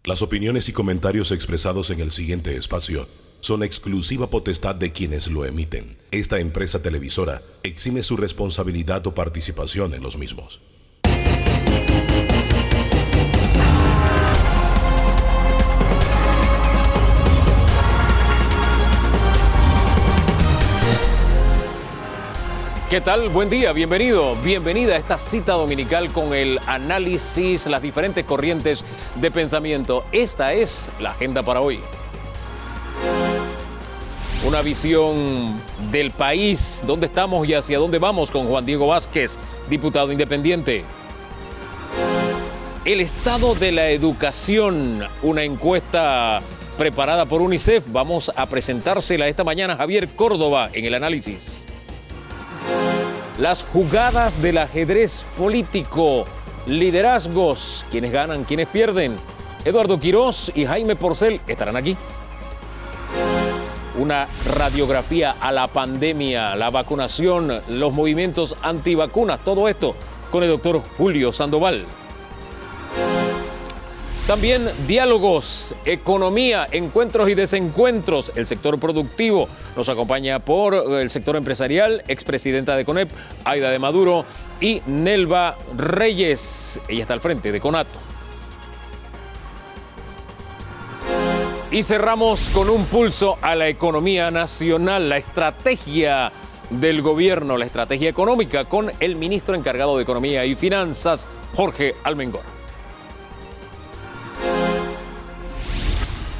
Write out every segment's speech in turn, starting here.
Las opiniones y comentarios expresados en el siguiente espacio son exclusiva potestad de quienes lo emiten. Esta empresa televisora exime su responsabilidad o participación en los mismos. ¿Qué tal? Buen día, bienvenido, bienvenida a esta cita dominical con el análisis, las diferentes corrientes de pensamiento. Esta es la agenda para hoy. Una visión del país, dónde estamos y hacia dónde vamos con Juan Diego Vázquez, diputado independiente. El estado de la educación, una encuesta preparada por UNICEF. Vamos a presentársela esta mañana a Javier Córdoba en el análisis. Las jugadas del ajedrez político, liderazgos, quienes ganan, quienes pierden. Eduardo Quiroz y Jaime Porcel estarán aquí. Una radiografía a la pandemia, la vacunación, los movimientos antivacunas, todo esto con el doctor Julio Sandoval. También diálogos, economía, encuentros y desencuentros, el sector productivo. Nos acompaña por el sector empresarial, expresidenta de CONEP, Aida de Maduro, y Nelva Reyes. Ella está al frente de CONATO. Y cerramos con un pulso a la economía nacional, la estrategia del gobierno, la estrategia económica, con el ministro encargado de Economía y Finanzas, Jorge Almengor.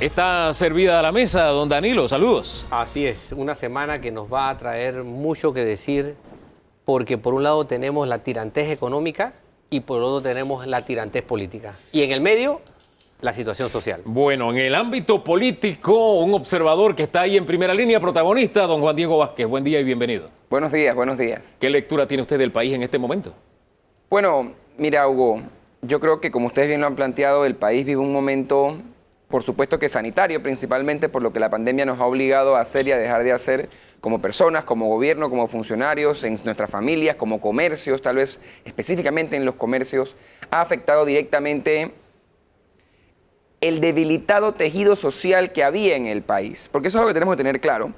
Está servida la mesa, don Danilo, saludos. Así es, una semana que nos va a traer mucho que decir, porque por un lado tenemos la tirantez económica y por otro tenemos la tirantez política. Y en el medio, la situación social. Bueno, en el ámbito político, un observador que está ahí en primera línea, protagonista, don Juan Diego Vázquez. Buen día y bienvenido. Buenos días, buenos días. ¿Qué lectura tiene usted del país en este momento? Bueno, mira, Hugo, yo creo que como ustedes bien lo han planteado, el país vive un momento, por supuesto que sanitario, principalmente por lo que la pandemia nos ha obligado a hacer y a dejar de hacer como personas, como gobierno, como funcionarios, en nuestras familias, como comercios, tal vez específicamente en los comercios, ha afectado directamente el debilitado tejido social que había en el país. Porque eso es algo que tenemos que tener claro.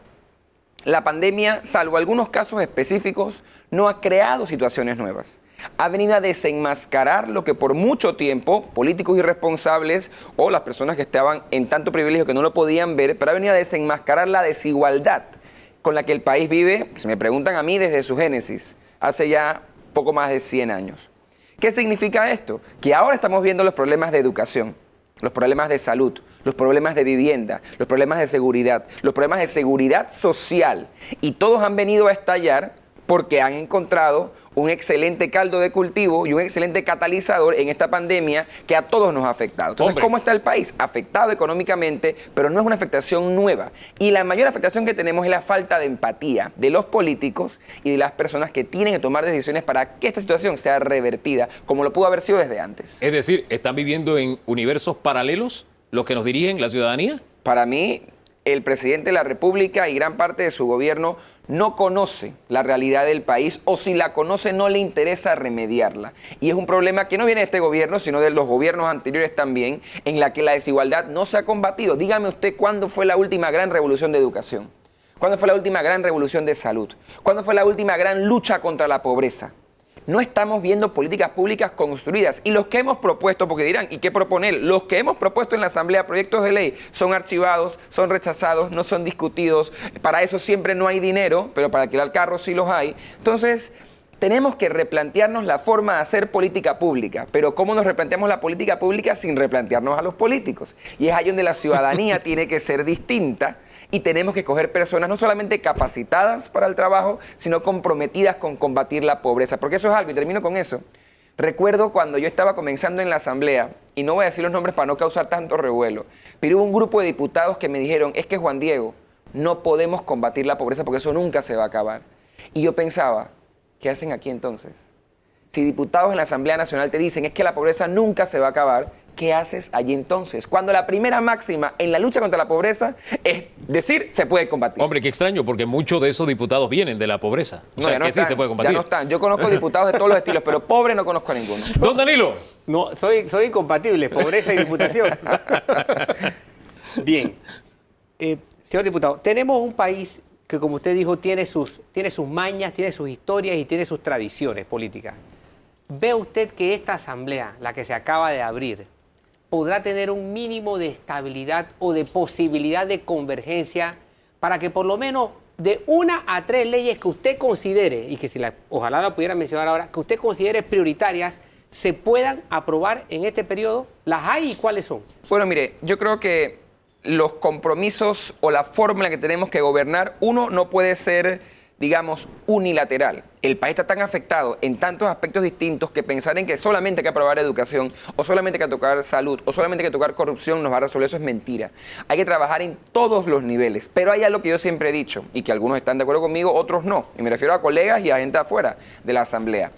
La pandemia, salvo algunos casos específicos, no ha creado situaciones nuevas. Ha venido a desenmascarar lo que por mucho tiempo políticos irresponsables o las personas que estaban en tanto privilegio que no lo podían ver, pero ha venido a desenmascarar la desigualdad con la que el país vive, si me preguntan a mí, desde su génesis, hace ya poco más de 100 años. ¿Qué significa esto? Que ahora estamos viendo los problemas de educación, los problemas de salud, los problemas de vivienda, los problemas de seguridad, los problemas de seguridad social. Y todos han venido a estallar porque han encontrado un excelente caldo de cultivo y un excelente catalizador en esta pandemia que a todos nos ha afectado. Entonces, ¿cómo está el país? Afectado económicamente, pero no es una afectación nueva. Y la mayor afectación que tenemos es la falta de empatía de los políticos y de las personas que tienen que tomar decisiones para que esta situación sea revertida, como lo pudo haber sido desde antes. Es decir, ¿están viviendo en universos paralelos los que nos dirigen la ciudadanía? Para mí, el presidente de la República y gran parte de su gobierno no conoce la realidad del país, o si la conoce no le interesa remediarla. Y es un problema que no viene de este gobierno, sino de los gobiernos anteriores también, en la que la desigualdad no se ha combatido. Dígame usted cuándo fue la última gran revolución de educación, cuándo fue la última gran revolución de salud, cuándo fue la última gran lucha contra la pobreza. No estamos viendo políticas públicas construidas, y los que hemos propuesto, porque dirán, ¿y qué proponer? Los que hemos propuesto en la Asamblea proyectos de ley son archivados, son rechazados, no son discutidos. Para eso siempre no hay dinero, pero para alquilar carros sí los hay. Entonces, tenemos que replantearnos la forma de hacer política pública. Pero ¿cómo nos replanteamos la política pública sin replantearnos a los políticos? Y es ahí donde la ciudadanía tiene que ser distinta, y tenemos que escoger personas no solamente capacitadas para el trabajo, sino comprometidas con combatir la pobreza. Porque eso es algo, y termino con eso. Recuerdo cuando yo estaba comenzando en la Asamblea, y no voy a decir los nombres para no causar tanto revuelo, pero hubo un grupo de diputados que me dijeron, es que Juan Diego, no podemos combatir la pobreza porque eso nunca se va a acabar. Y yo pensaba, ¿qué hacen aquí entonces? Si diputados en la Asamblea Nacional te dicen, es que la pobreza nunca se va a acabar, ¿qué haces allí entonces? Cuando la primera máxima en la lucha contra la pobreza es decir se puede combatir. Hombre, qué extraño, porque muchos de esos diputados vienen de la pobreza. O No, sea, ya no que están, sí se puede combatir. ya no están. Yo conozco diputados de todos los estilos, pero pobre no conozco a ninguno. Don Danilo. No, soy incompatible, pobreza y diputación. Bien. Señor diputado, tenemos un país que, como usted dijo, tiene sus mañas, tiene sus historias y tiene sus tradiciones políticas. ¿Ve usted que esta asamblea, la que se acaba de abrir, podrá tener un mínimo de estabilidad o de posibilidad de convergencia para que por lo menos de 1 a 3 leyes que usted considere, y que ojalá la pudiera mencionar ahora, que usted considere prioritarias, se puedan aprobar en este periodo? ¿Las hay y cuáles son? Bueno, mire, yo creo que los compromisos o la fórmula que tenemos que gobernar, uno no puede ser, digamos, unilateral. El país está tan afectado en tantos aspectos distintos que pensar en que solamente hay que aprobar educación, o solamente hay que tocar salud, o solamente hay que tocar corrupción nos va a resolver, eso es mentira. Hay que trabajar en todos los niveles, pero hay algo que yo siempre he dicho, y que algunos están de acuerdo conmigo, otros no, y me refiero a colegas y a gente afuera de la asamblea.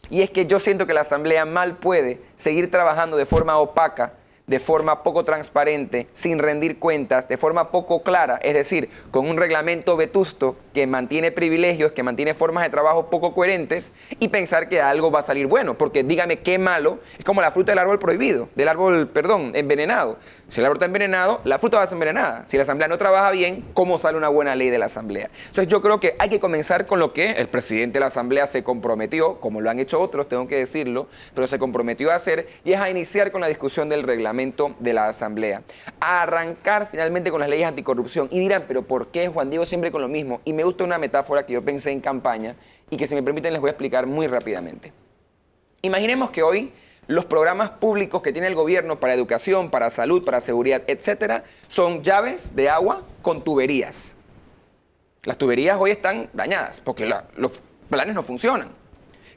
Y es que yo siento que la asamblea mal puede seguir trabajando de forma opaca, de forma poco transparente, sin rendir cuentas, de forma poco clara, es decir, con un reglamento vetusto que mantiene privilegios, que mantiene formas de trabajo poco coherentes y pensar que algo va a salir bueno, porque dígame qué malo, es como la fruta del árbol prohibido, del árbol, envenenado. Si el árbol está envenenado, la fruta va a ser envenenada. Si la asamblea no trabaja bien, ¿cómo sale una buena ley de la asamblea? Entonces yo creo que hay que comenzar con lo que el presidente de la asamblea se comprometió, como lo han hecho otros, tengo que decirlo, pero se comprometió a hacer, y es a iniciar con la discusión del reglamento de la asamblea, a arrancar finalmente con las leyes anticorrupción. Y dirán, pero ¿por qué Juan Diego siempre con lo mismo? Y me gusta una metáfora que yo pensé en campaña y que, si me permiten, les voy a explicar muy rápidamente. Imaginemos que hoy los programas públicos que tiene el gobierno para educación, para salud, para seguridad, etcétera, son llaves de agua con tuberías. Las tuberías hoy están dañadas porque los planes no funcionan.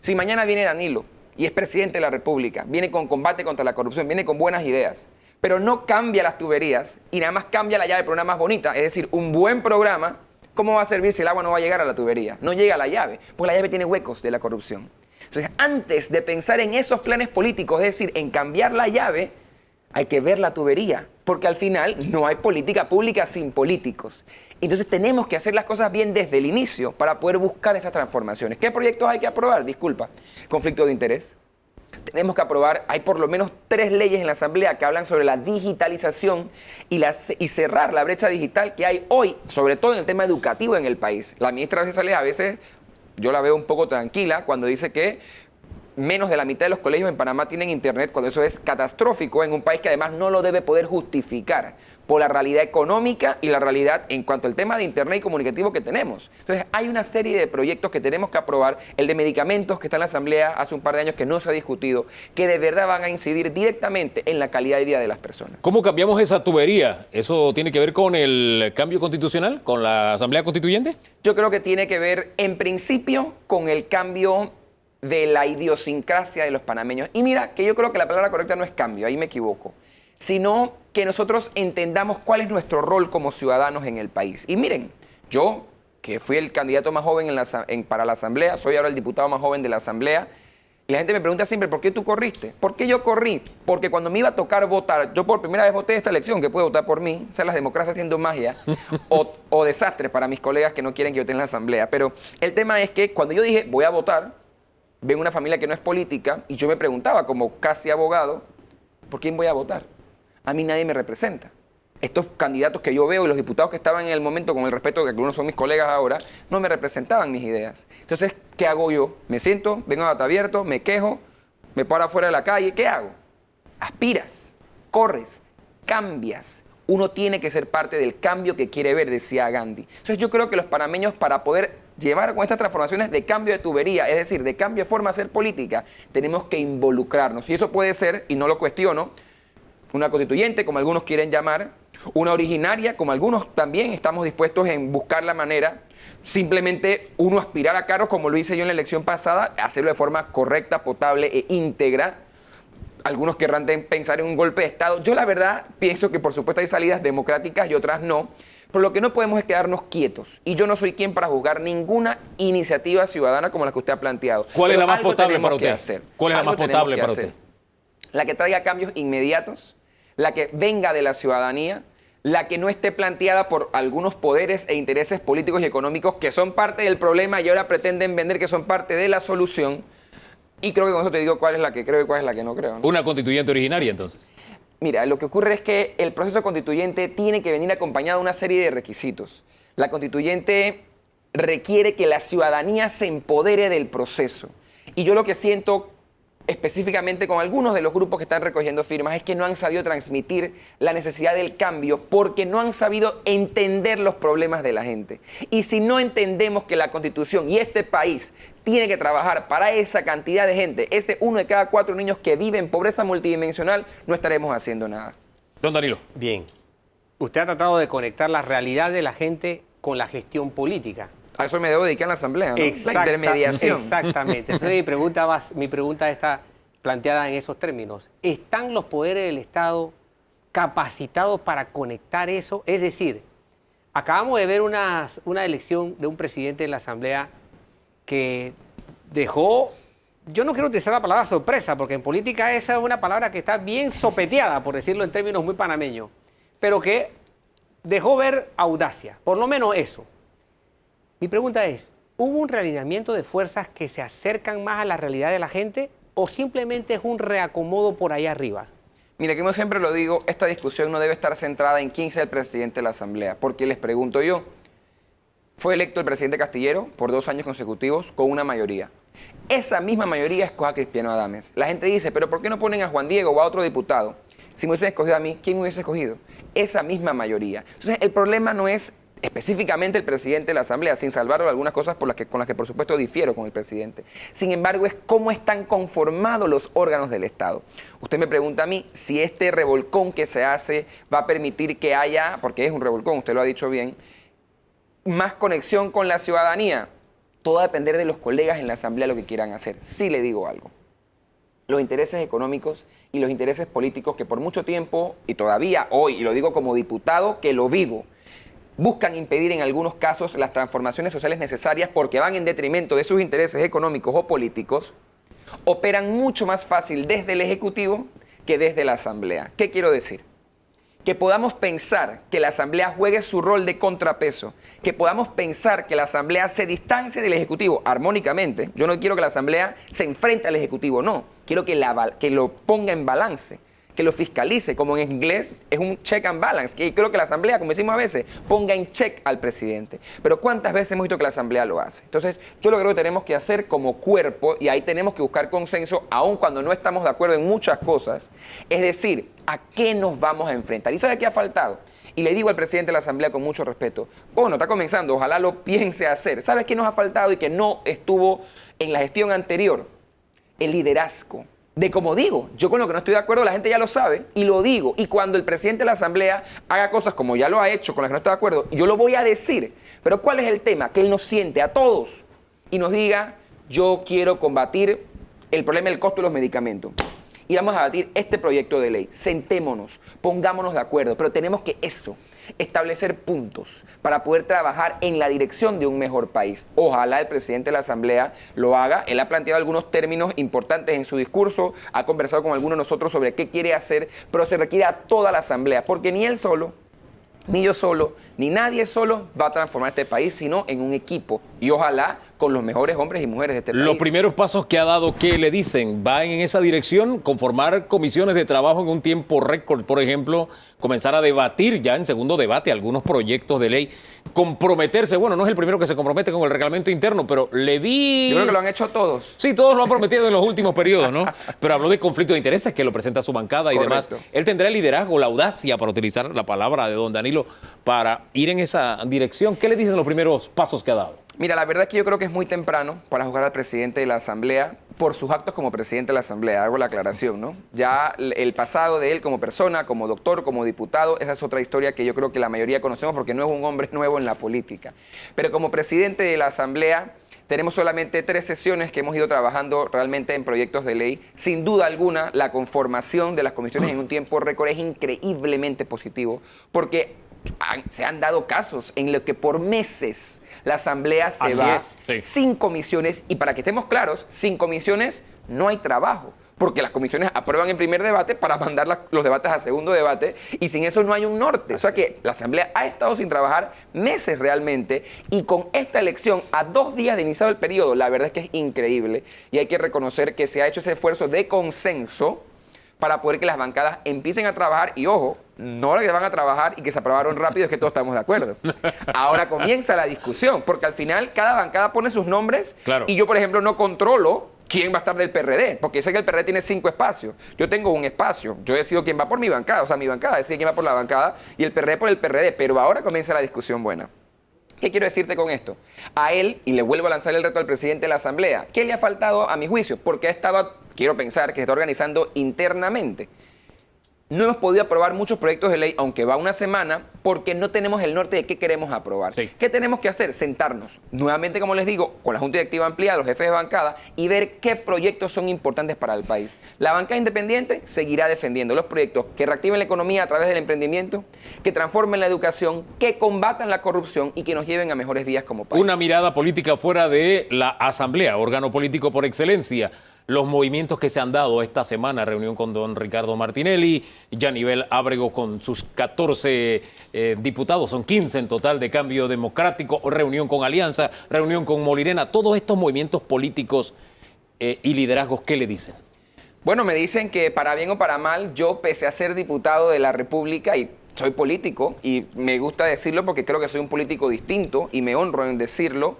Si mañana viene Danilo y es presidente de la República, viene con combate contra la corrupción, viene con buenas ideas, pero no cambia las tuberías y nada más cambia la llave por una más bonita, es decir, un buen programa, ¿cómo va a servir si el agua no va a llegar a la tubería? No llega a la llave, porque la llave tiene huecos de la corrupción. Entonces, antes de pensar en esos planes políticos, es decir, en cambiar la llave, hay que ver la tubería, porque al final no hay política pública sin políticos. Entonces tenemos que hacer las cosas bien desde el inicio para poder buscar esas transformaciones. ¿Qué proyectos hay que aprobar? Disculpa, conflicto de interés. Tenemos que aprobar, hay por lo menos 3 leyes en la Asamblea que hablan sobre la digitalización y cerrar la brecha digital que hay hoy, sobre todo en el tema educativo en el país. La ministra a veces yo la veo un poco tranquila cuando dice que menos de la mitad de los colegios en Panamá tienen internet, cuando eso es catastrófico en un país que además no lo debe poder justificar por la realidad económica y la realidad en cuanto al tema de internet y comunicativo que tenemos. Entonces hay una serie de proyectos que tenemos que aprobar, el de medicamentos que está en la Asamblea hace un par de años que no se ha discutido, que de verdad van a incidir directamente en la calidad de vida de las personas. ¿Cómo cambiamos esa tubería? ¿Eso tiene que ver con el cambio constitucional, con la Asamblea Constituyente? Yo creo que tiene que ver en principio con el cambio de la idiosincrasia de los panameños. Y mira, que yo creo que la palabra correcta no es cambio, ahí me equivoco, sino que nosotros entendamos cuál es nuestro rol como ciudadanos en el país. Y miren, yo, que fui el candidato más joven para la Asamblea, soy ahora el diputado más joven de la Asamblea, y la gente me pregunta siempre, ¿por qué tú corriste? ¿Por qué yo corrí? Porque cuando me iba a tocar votar, yo por primera vez voté esta elección, que puede votar por mí, sea las democracias haciendo magia, o desastre para mis colegas que no quieren que yo esté en la Asamblea. Pero el tema es que cuando yo dije, voy a votar, vengo de una familia que no es política, y yo me preguntaba, como casi abogado, ¿por quién voy a votar? A mí nadie me representa. Estos candidatos que yo veo y los diputados que estaban en el momento, con el respeto de que algunos son mis colegas ahora, no me representaban mis ideas. Entonces, ¿qué hago yo? Me siento, vengo a data abierto, me quejo, me paro afuera de la calle. ¿Qué hago? Aspiras, corres, cambias. Uno tiene que ser parte del cambio que quiere ver, decía Gandhi. Entonces yo creo que los panameños, para poder llevar con estas transformaciones de cambio de tubería, es decir, de cambio de forma de hacer política, tenemos que involucrarnos. Y eso puede ser, y no lo cuestiono, una constituyente, como algunos quieren llamar, una originaria, como algunos también estamos dispuestos en buscar la manera, simplemente uno aspirar a cargos, como lo hice yo en la elección pasada, hacerlo de forma correcta, potable e íntegra. Algunos querrán pensar en un golpe de Estado. Yo la verdad pienso que por supuesto hay salidas democráticas y otras no, pero lo que no podemos es quedarnos quietos. Y yo no soy quien para juzgar ninguna iniciativa ciudadana como la que usted ha planteado. ¿Cuál es Pero la más algo potable para tenemos usted? que hacer. ¿Cuál es la Algo más tenemos potable que para hacer. usted? La que traiga cambios inmediatos, la que venga de la ciudadanía, la que no esté planteada por algunos poderes e intereses políticos y económicos que son parte del problema y ahora pretenden vender que son parte de la solución. Y creo que con eso te digo cuál es la que creo y cuál es la que no creo, ¿no? Una constituyente originaria, entonces. Mira, lo que ocurre es que el proceso constituyente tiene que venir acompañado de una serie de requisitos. La constituyente requiere que la ciudadanía se empodere del proceso. Y yo lo que siento específicamente con algunos de los grupos que están recogiendo firmas es que no han sabido transmitir la necesidad del cambio porque no han sabido entender los problemas de la gente. Y si no entendemos que la Constitución y este país tiene que trabajar para esa cantidad de gente, ese 1 de cada 4 niños que vive en pobreza multidimensional, no estaremos haciendo nada. Don Danilo. Bien. Usted ha tratado de conectar la realidad de la gente con la gestión política. A eso me debo dedicar en la Asamblea, ¿no? La intermediación. Exactamente. Entonces mi pregunta está planteada en esos términos. ¿Están los poderes del Estado capacitados para conectar eso? Es decir, acabamos de ver una elección de un presidente de la Asamblea que dejó, yo no quiero utilizar la palabra sorpresa, porque en política esa es una palabra que está bien sopeteada, por decirlo en términos muy panameños, pero que dejó ver audacia, por lo menos eso. Mi pregunta es, ¿hubo un realineamiento de fuerzas que se acercan más a la realidad de la gente o simplemente es un reacomodo por ahí arriba? Mira, como siempre lo digo, esta discusión no debe estar centrada en quién sea el presidente de la Asamblea, porque les pregunto yo, fue electo el presidente Castillero por 2 años consecutivos con una mayoría. Esa misma mayoría escoge a Cristiano Adames. La gente dice, pero ¿por qué no ponen a Juan Diego o a otro diputado? Si me hubiesen escogido a mí, ¿quién me hubiese escogido? Esa misma mayoría. Entonces, el problema no es específicamente el presidente de la Asamblea, sin salvarlo de algunas cosas con las que por supuesto difiero con el presidente. Sin embargo, es cómo están conformados los órganos del Estado. Usted me pregunta a mí si este revolcón que se hace va a permitir que haya, porque es un revolcón, usted lo ha dicho bien, más conexión con la ciudadanía. Todo va a depender de los colegas en la Asamblea lo que quieran hacer. Sí le digo algo. Los intereses económicos y los intereses políticos que por mucho tiempo, y todavía hoy, y lo digo como diputado que lo vivo, buscan impedir en algunos casos las transformaciones sociales necesarias porque van en detrimento de sus intereses económicos o políticos, operan mucho más fácil desde el Ejecutivo que desde la Asamblea. ¿Qué quiero decir? Que podamos pensar que la Asamblea juegue su rol de contrapeso, que podamos pensar que la Asamblea se distancie del Ejecutivo armónicamente. Yo no quiero que la Asamblea se enfrente al Ejecutivo, no. Quiero que lo ponga en balance, que lo fiscalice, como en inglés es un check and balance, que creo que la Asamblea, como decimos a veces, ponga en check al presidente. Pero ¿cuántas veces hemos visto que la Asamblea lo hace? Entonces, yo lo creo que tenemos que hacer como cuerpo, y ahí tenemos que buscar consenso, aun cuando no estamos de acuerdo en muchas cosas, es decir, ¿a qué nos vamos a enfrentar? ¿Y sabe qué ha faltado? Y le digo al presidente de la Asamblea con mucho respeto, bueno, está comenzando, ojalá lo piense hacer. ¿Sabes qué nos ha faltado y que no estuvo en la gestión anterior? El liderazgo. De como digo, yo con lo que no estoy de acuerdo, la gente ya lo sabe y lo digo. Y cuando el presidente de la Asamblea haga cosas como ya lo ha hecho, con las que no estoy de acuerdo, yo lo voy a decir. Pero ¿cuál es el tema? Que él nos siente a todos y nos diga, yo quiero combatir el problema del costo de los medicamentos. Y vamos a debatir este proyecto de ley. Sentémonos, pongámonos de acuerdo, pero tenemos que establecer puntos para poder trabajar en la dirección de un mejor país. Ojalá el presidente de la Asamblea lo haga. Él ha planteado algunos términos importantes en su discurso, ha conversado con algunos de nosotros sobre qué quiere hacer, pero se requiere a toda la Asamblea, porque ni él solo, ni yo solo, ni nadie solo va a transformar este país, sino en un equipo. Y ojalá con los mejores hombres y mujeres de este país. Los primeros pasos que ha dado, ¿qué le dicen? ¿Va en esa dirección? ¿Conformar comisiones de trabajo en un tiempo récord, por ejemplo? Comenzar a debatir ya en segundo debate algunos proyectos de ley. Comprometerse, bueno, no es el primero que se compromete con el reglamento interno, pero le vi... Yo creo que lo han hecho todos. Sí, todos lo han prometido en los últimos periodos, ¿no? Pero habló de conflicto de intereses que lo presenta su bancada y demás. Él tendrá el liderazgo, la audacia, para utilizar la palabra de don Danilo, para ir en esa dirección. ¿Qué le dicen los primeros pasos que ha dado? Mira, la verdad es que yo creo que es muy temprano para juzgar al presidente de la Asamblea por sus actos como presidente de la Asamblea. Hago la aclaración, ¿no? Ya el pasado de él como persona, como doctor, como diputado, esa es otra historia que yo creo que la mayoría conocemos porque no es un hombre nuevo en la política. Pero como presidente de la Asamblea, tenemos solamente 3 sesiones que hemos ido trabajando realmente en proyectos de ley. Sin duda alguna, la conformación de las comisiones en un tiempo récord es increíblemente positivo porque se han dado casos en los que por meses la Asamblea se va sin comisiones, y para que estemos claros, sin comisiones no hay trabajo, porque las comisiones aprueban en primer debate para mandar los debates a segundo debate, y sin eso no hay un norte. O sea que la Asamblea ha estado sin trabajar meses realmente, y con esta elección a 2 días de iniciado el periodo, la verdad es que es increíble, y hay que reconocer que se ha hecho ese esfuerzo de consenso para poder que las bancadas empiecen a trabajar, y ojo, no ahora que van a trabajar y que se aprobaron rápido, es que todos estamos de acuerdo. Ahora comienza la discusión, porque al final cada bancada pone sus nombres, Claro. y yo, por ejemplo, no controlo quién va a estar del PRD, porque sé que el PRD tiene 5 espacios. Yo tengo un espacio, yo decido quién va por mi bancada, o sea, mi bancada decide quién va por la bancada, y el PRD por el PRD, pero ahora comienza la discusión buena. ¿Qué quiero decirte con esto? A él, y le vuelvo a lanzar el reto al presidente de la Asamblea, ¿qué le ha faltado a mi juicio? Porque ha estado, quiero pensar, que se está organizando internamente. No hemos podido aprobar muchos proyectos de ley, aunque va una semana, porque no tenemos el norte de qué queremos aprobar. Sí. ¿Qué tenemos que hacer? Sentarnos, nuevamente, como les digo, con la Junta Directiva ampliada, los jefes de bancada, y ver qué proyectos son importantes para el país. La bancada independiente seguirá defendiendo los proyectos que reactiven la economía a través del emprendimiento, que transformen la educación, que combatan la corrupción y que nos lleven a mejores días como país. Una mirada política fuera de la Asamblea, órgano político por excelencia. Los movimientos que se han dado esta semana, reunión con don Ricardo Martinelli, Yanivel Ábrego con sus 14 diputados, son 15 en total de Cambio Democrático, reunión con Alianza, reunión con Molirena, todos estos movimientos políticos y liderazgos, ¿qué le dicen? Bueno, me dicen que para bien o para mal, yo pese a ser diputado de la República y soy político, y me gusta decirlo porque creo que soy un político distinto y me honro en decirlo,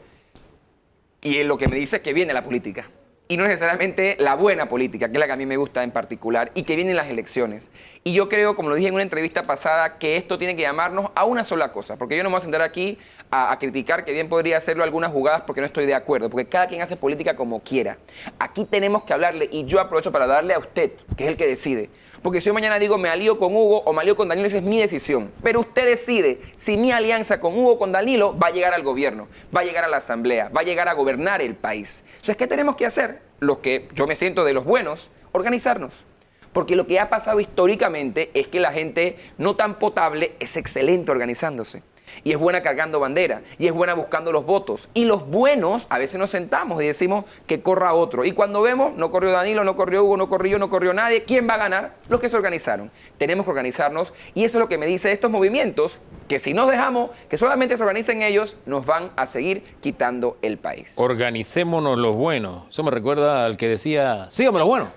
y lo que me dice es que viene la política. Y no necesariamente la buena política, que es la que a mí me gusta en particular, y que vienen las elecciones. Y yo creo, como lo dije en una entrevista pasada, que esto tiene que llamarnos a una sola cosa, porque yo no me voy a sentar aquí a criticar, que bien podría hacerlo algunas jugadas porque no estoy de acuerdo, porque cada quien hace política como quiera. Aquí tenemos que hablarle, y yo aprovecho para darle a usted, que es el que decide. Porque si yo mañana digo me alío con Hugo o me alío con Danilo, esa es mi decisión. Pero usted decide si mi alianza con Hugo o con Danilo va a llegar al gobierno, va a llegar a la Asamblea, va a llegar a gobernar el país. Entonces, ¿qué tenemos que hacer? Los que yo me siento de los buenos, organizarnos. Porque lo que ha pasado históricamente es que la gente no tan potable es excelente organizándose. Y es buena cargando bandera, y es buena buscando los votos. Y los buenos, a veces nos sentamos y decimos que corra otro. Y cuando vemos, no corrió Danilo, no corrió Hugo, no corrió yo, no corrió nadie, ¿quién va a ganar? Los que se organizaron. Tenemos que organizarnos, y eso es lo que me dice estos movimientos, que si nos dejamos que solamente se organicen ellos, nos van a seguir quitando el país. Organicémonos los buenos. Eso me recuerda al que decía, sígame los buenos.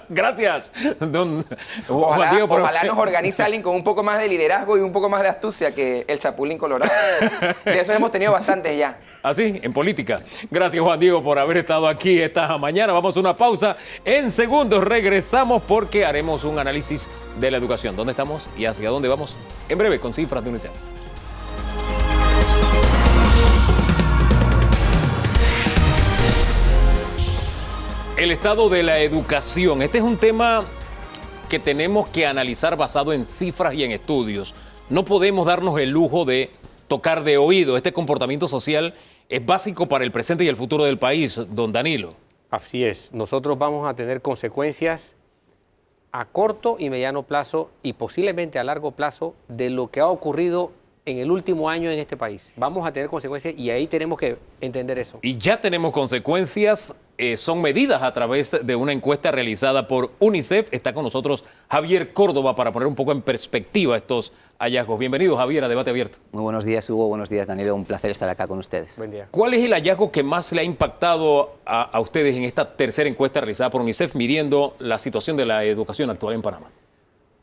Gracias, don Juan Ojalá, Diego. ojalá nos organice alguien con un poco más de liderazgo y un poco más de astucia que el Chapulín Colorado. De eso hemos tenido bastantes ya. Así, en política. Gracias, Juan Diego, por haber estado aquí esta mañana. Vamos a una pausa. En segundos regresamos porque haremos un análisis de la educación. ¿Dónde estamos y hacia dónde vamos? En breve, con cifras de UNICEF. El estado de la educación. Este es un tema que tenemos que analizar basado en cifras y en estudios. No podemos darnos el lujo de tocar de oído. Este comportamiento social es básico para el presente y el futuro del país, don Danilo. Así es. Nosotros vamos a tener consecuencias a corto y mediano plazo y posiblemente a largo plazo de lo que ha ocurrido en el último año en este país. Vamos a tener consecuencias y ahí tenemos que entender eso. Y ya tenemos consecuencias, son medidas a través de una encuesta realizada por UNICEF. Está con nosotros Javier Córdoba para poner un poco en perspectiva estos hallazgos. Bienvenido, Javier, a Debate Abierto. Muy buenos días, Hugo. Buenos días, Danilo. Un placer estar acá con ustedes. Buen día. ¿Cuál es el hallazgo que más le ha impactado a ustedes en esta tercera encuesta realizada por UNICEF midiendo la situación de la educación actual en Panamá?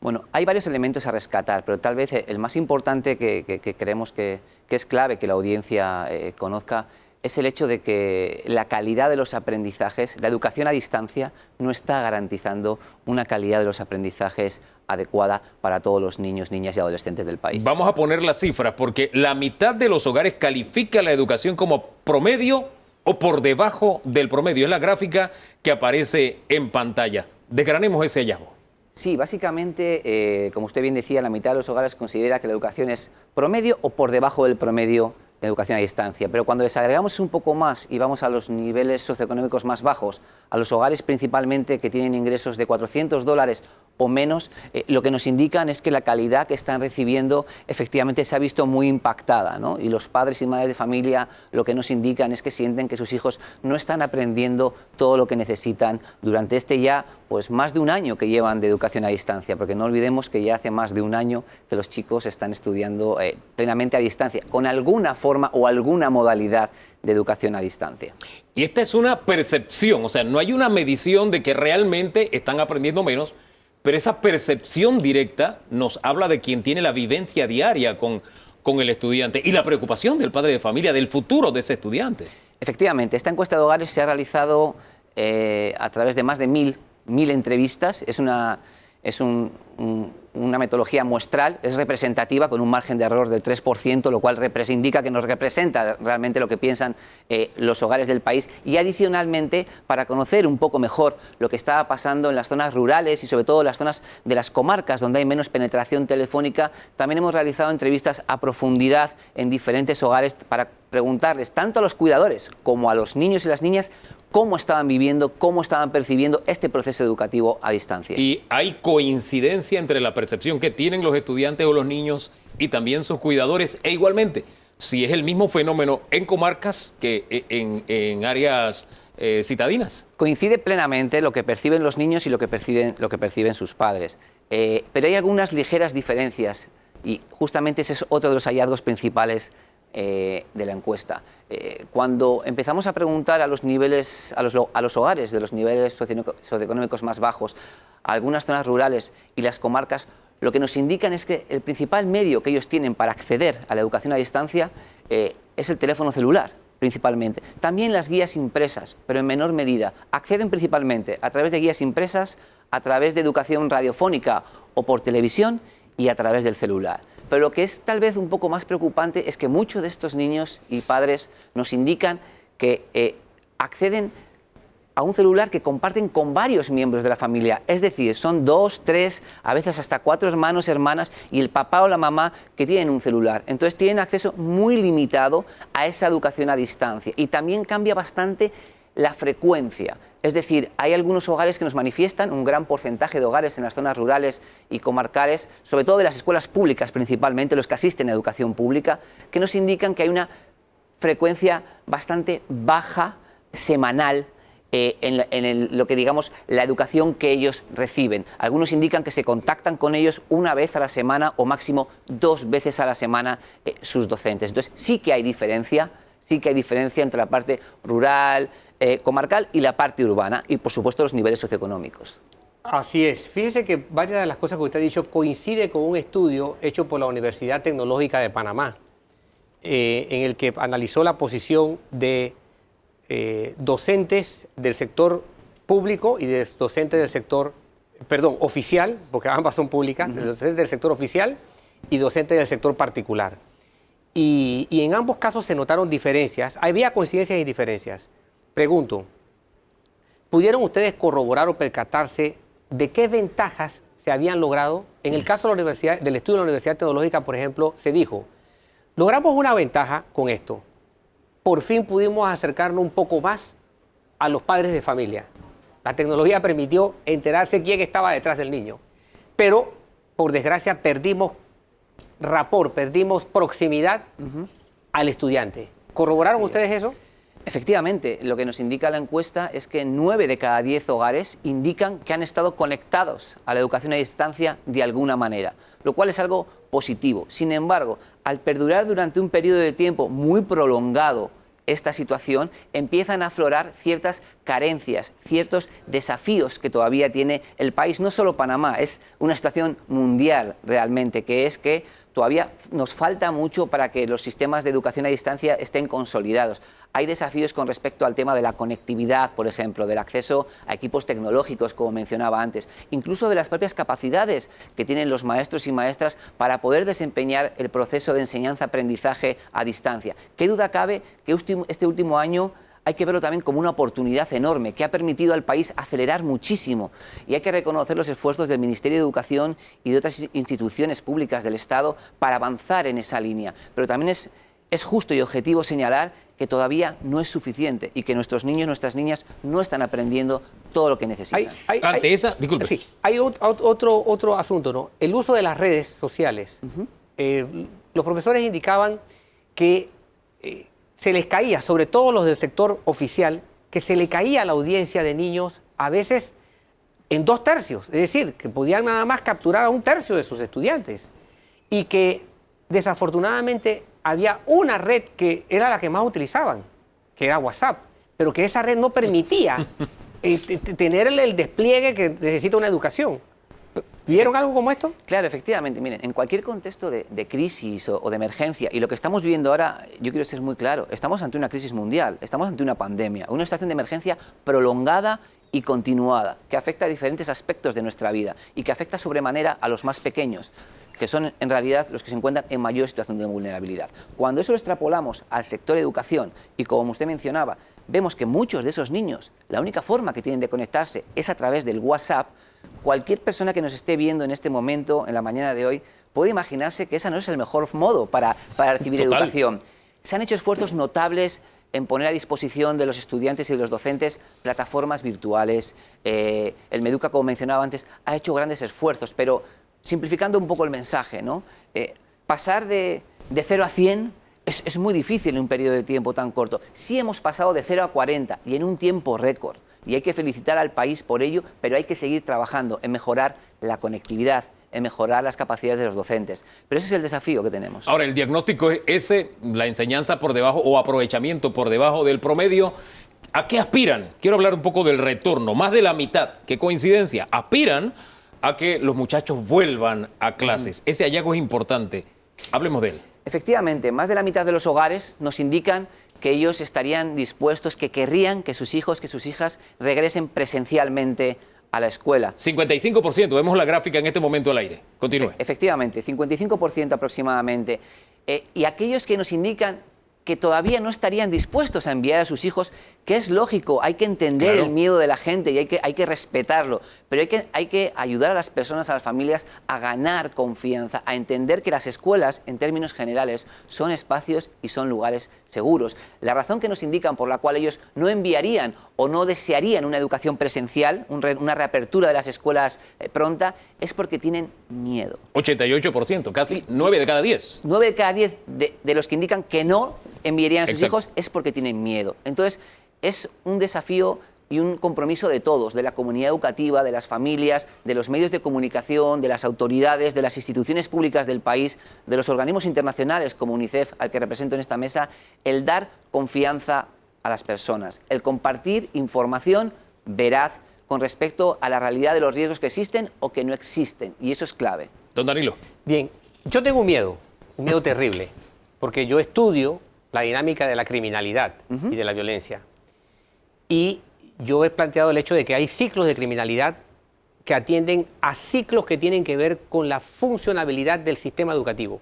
Bueno, hay varios elementos a rescatar, pero tal vez el más importante que creemos que es clave que la audiencia conozca es el hecho de que la calidad de los aprendizajes, la educación a distancia, no está garantizando una calidad de los aprendizajes adecuada para todos los niños, niñas y adolescentes del país. Vamos a poner las cifras, porque la mitad de los hogares califica la educación como promedio o por debajo del promedio. Es la gráfica que aparece en pantalla. Desgranemos ese hallazgo. Sí, básicamente, como usted bien decía, la mitad de los hogares considera que la educación es promedio o por debajo del promedio educación a distancia, pero cuando desagregamos un poco más y vamos a los niveles socioeconómicos más bajos, a los hogares principalmente que tienen ingresos de $400 o menos, lo que nos indican es que la calidad que están recibiendo efectivamente se ha visto muy impactada, ¿no? Y los padres y madres de familia lo que nos indican es que sienten que sus hijos no están aprendiendo todo lo que necesitan durante ya pues más de un año que llevan de educación a distancia, porque no olvidemos que ya hace más de un año que los chicos están estudiando plenamente a distancia, con alguna forma o alguna modalidad de educación a distancia. Y esta es una percepción, o sea, no hay una medición de que realmente están aprendiendo menos, pero esa percepción directa nos habla de quien tiene la vivencia diaria con el estudiante y la preocupación del padre de familia, del futuro de ese estudiante. Efectivamente, esta encuesta de hogares se ha realizado a través de más de 1000 entrevistas. Es una metodología muestral, es representativa con un margen de error del 3%, lo cual indica que nos representa realmente lo que piensan los hogares del país. Y adicionalmente, para conocer un poco mejor lo que está pasando en las zonas rurales y sobre todo en las zonas de las comarcas donde hay menos penetración telefónica, también hemos realizado entrevistas a profundidad en diferentes hogares para preguntarles tanto a los cuidadores como a los niños y las niñas cómo estaban viviendo, cómo estaban percibiendo este proceso educativo a distancia. Y hay coincidencia entre la percepción que tienen los estudiantes o los niños y también sus cuidadores, e igualmente, si es el mismo fenómeno en comarcas que en áreas citadinas. Coincide plenamente lo que perciben los niños y lo que perciben sus padres, pero hay algunas ligeras diferencias y justamente ese es otro de los hallazgos principales de la encuesta. Cuando empezamos a preguntar a los hogares de los niveles socioeconómicos más bajos, a algunas zonas rurales y las comarcas, lo que nos indican es que el principal medio que ellos tienen para acceder a la educación a distancia es el teléfono celular, principalmente. También las guías impresas, pero en menor medida. Acceden principalmente a través de guías impresas, a través de educación radiofónica o por televisión y a través del celular. Pero lo que es tal vez un poco más preocupante es que muchos de estos niños y padres nos indican que acceden a un celular que comparten con varios miembros de la familia. Es decir, son 2, 3, a veces hasta 4 hermanos, hermanas y el papá o la mamá que tienen un celular. Entonces tienen acceso muy limitado a esa educación a distancia. Y también cambia bastante la frecuencia. Es decir, hay algunos hogares que nos manifiestan, un gran porcentaje de hogares en las zonas rurales y comarcales, sobre todo de las escuelas públicas principalmente, los que asisten a educación pública, que nos indican que hay una frecuencia bastante baja, semanal, en lo que digamos la educación que ellos reciben. Algunos indican que se contactan con ellos una vez a la semana o máximo 2 veces a la semana sus docentes. Entonces sí que hay diferencia entre la parte rural, comarcal y la parte urbana y por supuesto los niveles socioeconómicos. Así es. Fíjese que varias de las cosas que usted ha dicho coincide con un estudio hecho por la Universidad Tecnológica de Panamá, en el que analizó la posición de docentes del sector público y de docentes del sector, oficial, porque ambas son públicas, docentes del sector oficial y docentes del sector particular. Y en ambos casos se notaron diferencias, había coincidencias y diferencias. Pregunto, ¿pudieron ustedes corroborar o percatarse de qué ventajas se habían logrado? En el caso de la universidad, del estudio de la Universidad Tecnológica, por ejemplo, se dijo, logramos una ventaja con esto. Por fin pudimos acercarnos un poco más a los padres de familia. La tecnología permitió enterarse quién estaba detrás del niño. Pero, por desgracia, perdimos rapport, perdimos proximidad al estudiante. ¿Corroboraron ustedes eso? Efectivamente, lo que nos indica la encuesta es que 9 de cada 10 hogares indican que han estado conectados a la educación a distancia de alguna manera, lo cual es algo positivo. Sin embargo, al perdurar durante un periodo de tiempo muy prolongado esta situación, empiezan a aflorar ciertas carencias, ciertos desafíos que todavía tiene el país, no solo Panamá, es una situación mundial realmente, que es que todavía nos falta mucho para que los sistemas de educación a distancia estén consolidados. Hay desafíos con respecto al tema de la conectividad, por ejemplo, del acceso a equipos tecnológicos, como mencionaba antes, incluso de las propias capacidades que tienen los maestros y maestras para poder desempeñar el proceso de enseñanza-aprendizaje a distancia. ¿Qué duda cabe que este último año hay que verlo también como una oportunidad enorme que ha permitido al país acelerar muchísimo y hay que reconocer los esfuerzos del Ministerio de Educación y de otras instituciones públicas del Estado para avanzar en esa línea. Pero también es es justo y objetivo señalar que todavía no es suficiente y que nuestros niños, nuestras niñas no están aprendiendo todo lo que necesitan. Disculpe. Sí, hay otro asunto, ¿no? El uso de las redes sociales. Los profesores indicaban que se les caía, sobre todo los del sector oficial, que se le caía a la audiencia de niños a veces en 2/3, es decir, que podían nada más capturar a 1/3 de sus estudiantes y que desafortunadamente había una red que era la que más utilizaban, que era WhatsApp, pero que esa red no permitía tener el despliegue que necesita una educación. ¿Vieron algo como esto? Claro, efectivamente. Miren, en cualquier contexto de crisis o de emergencia, y lo que estamos viviendo ahora, yo quiero ser muy claro, estamos ante una crisis mundial, estamos ante una pandemia, una situación de emergencia prolongada y continuada, que afecta a diferentes aspectos de nuestra vida y que afecta sobremanera a los más pequeños, que son en realidad los que se encuentran en mayor situación de vulnerabilidad. Cuando eso lo extrapolamos al sector educación y como usted mencionaba, vemos que muchos de esos niños, la única forma que tienen de conectarse es a través del WhatsApp. Cualquier persona que nos esté viendo en este momento, en la mañana de hoy, puede imaginarse que ese no es el mejor modo para recibir educación. Se han hecho esfuerzos notables en poner a disposición de los estudiantes y de los docentes plataformas virtuales. El Meduca, como mencionaba antes, ha hecho grandes esfuerzos, pero simplificando un poco el mensaje, ¿no? Pasar de 0 a 100 es muy difícil en un periodo de tiempo tan corto. Sí hemos pasado de 0 a 40 y en un tiempo récord. Y hay que felicitar al país por ello, pero hay que seguir trabajando en mejorar la conectividad, en mejorar las capacidades de los docentes. Pero ese es el desafío que tenemos. Ahora, el diagnóstico es ese, la enseñanza por debajo o aprovechamiento por debajo del promedio. ¿A qué aspiran? Quiero hablar un poco del retorno. Más de la mitad, qué coincidencia, aspiran a que los muchachos vuelvan a clases. Ese hallazgo es importante. Hablemos de él. Efectivamente, más de la mitad de los hogares nos indican que ellos estarían dispuestos, que querrían que sus hijos, que sus hijas regresen presencialmente a la escuela. 55%, vemos la gráfica en este momento al aire. Continúe. Efectivamente, 55% aproximadamente. Y aquellos que nos indican que todavía no estarían dispuestos a enviar a sus hijos, que es lógico, hay que entender el miedo de la gente y hay que respetarlo, pero hay que ayudar a las personas, a las familias, a ganar confianza, a entender que las escuelas, en términos generales, son espacios y son lugares seguros. La razón que nos indican por la cual ellos no enviarían o no desearían una educación presencial, una reapertura de las escuelas pronta, es porque tienen miedo. 88%, casi 9 de cada 10. 9 de cada 10 de los que indican que no enviarían a sus hijos es porque tienen miedo. Entonces, es un desafío y un compromiso de todos, de la comunidad educativa, de las familias, de los medios de comunicación, de las autoridades, de las instituciones públicas del país, de los organismos internacionales como UNICEF, al que represento en esta mesa, el dar confianza a las personas, el compartir información veraz con respecto a la realidad de los riesgos que existen o que no existen, y eso es clave. Don Danilo. Bien, yo tengo un miedo terrible, porque yo estudio la dinámica de la criminalidad y de la violencia. Y yo he planteado el hecho de que hay ciclos de criminalidad que atienden a ciclos que tienen que ver con la funcionabilidad del sistema educativo.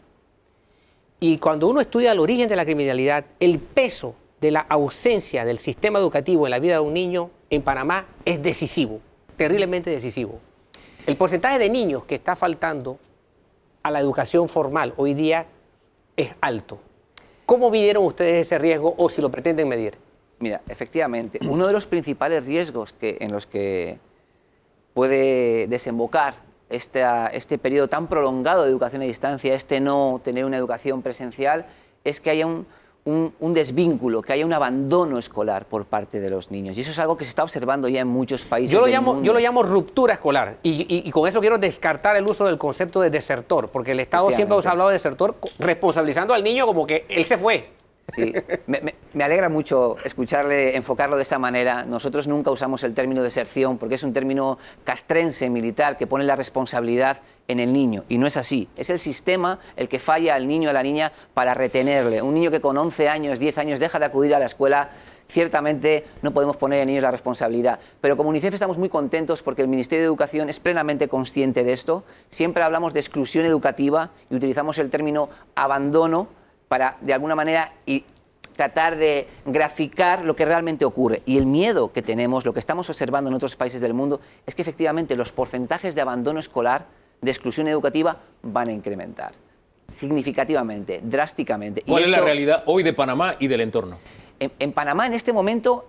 Y cuando uno estudia el origen de la criminalidad, el peso de la ausencia del sistema educativo en la vida de un niño en Panamá es decisivo, terriblemente decisivo. El porcentaje de niños que está faltando a la educación formal hoy día es alto. ¿Cómo midieron ustedes ese riesgo o si lo pretenden medir? Mira, efectivamente, uno de los principales riesgos en los que puede desembocar este periodo tan prolongado de educación a distancia, no tener una educación presencial, es que haya un desvínculo, que haya un abandono escolar por parte de los niños. Y eso es algo que se está observando ya en muchos países del mundo. Yo lo llamo ruptura escolar. Y con eso quiero descartar el uso del concepto de desertor, porque el Estado siempre nos ha hablado de desertor responsabilizando al niño como que él se fue. Sí, me alegra mucho escucharle enfocarlo de esa manera. Nosotros nunca usamos el término deserción porque es un término castrense, militar, que pone la responsabilidad en el niño. Y no es así. Es el sistema el que falla al niño o a la niña para retenerle. Un niño que con 11 años, 10 años deja de acudir a la escuela, ciertamente no podemos poner en ellos la responsabilidad. Pero como UNICEF estamos muy contentos porque el Ministerio de Educación es plenamente consciente de esto. Siempre hablamos de exclusión educativa y utilizamos el término abandono para, de alguna manera, y tratar de graficar lo que realmente ocurre. Y el miedo que tenemos, lo que estamos observando en otros países del mundo, es que efectivamente los porcentajes de abandono escolar, de exclusión educativa, van a incrementar. significativamente, drásticamente. ¿Cuál es la esto, realidad hoy de Panamá y del entorno? En Panamá, en este momento,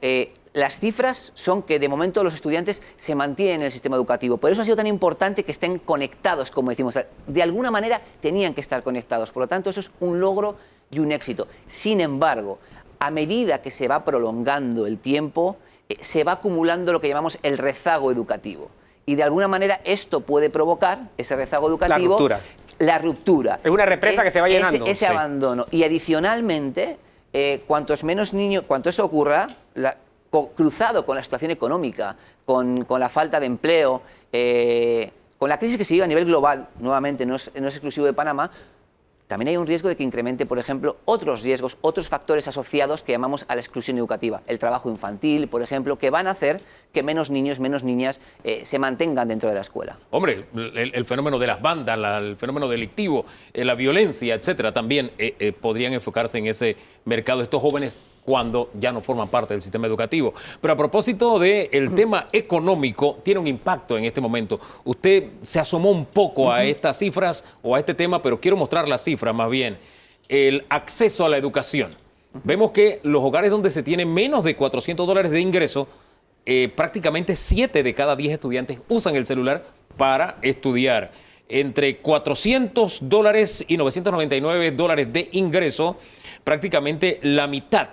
las cifras son que de momento los estudiantes se mantienen en el sistema educativo. Por eso ha sido tan importante que estén conectados, como decimos. De alguna manera tenían que estar conectados. Por lo tanto, eso es un logro y un éxito. Sin embargo, a medida que se va prolongando el tiempo, se va acumulando lo que llamamos el rezago educativo. Y de alguna manera esto puede provocar, ese rezago educativo, la ruptura. Es una represa que se va llenando. Ese abandono. Y adicionalmente, cuantos menos niños, cuanto eso ocurra, cruzado con la situación económica, con la falta de empleo, con la crisis que se vive a nivel global, nuevamente no es exclusivo de Panamá, también hay un riesgo de que incremente, por ejemplo, otros riesgos, otros factores asociados que llamamos a la exclusión educativa. El trabajo infantil, por ejemplo, que van a hacer que menos niños, menos niñas se mantengan dentro de la escuela. Hombre, el fenómeno de las bandas, el fenómeno delictivo, la violencia, etcétera, también podrían enfocarse en ese mercado estos jóvenes cuando ya no forman parte del sistema educativo. Pero a propósito del tema económico, tiene un impacto en este momento. Usted se asomó un poco a estas cifras o a este tema, pero quiero mostrar las cifras más bien. El acceso a la educación. Vemos que los hogares donde se tiene menos de $400 de ingreso, prácticamente 7 de cada 10 estudiantes usan el celular para estudiar. Entre $400 y $999 de ingreso, prácticamente la mitad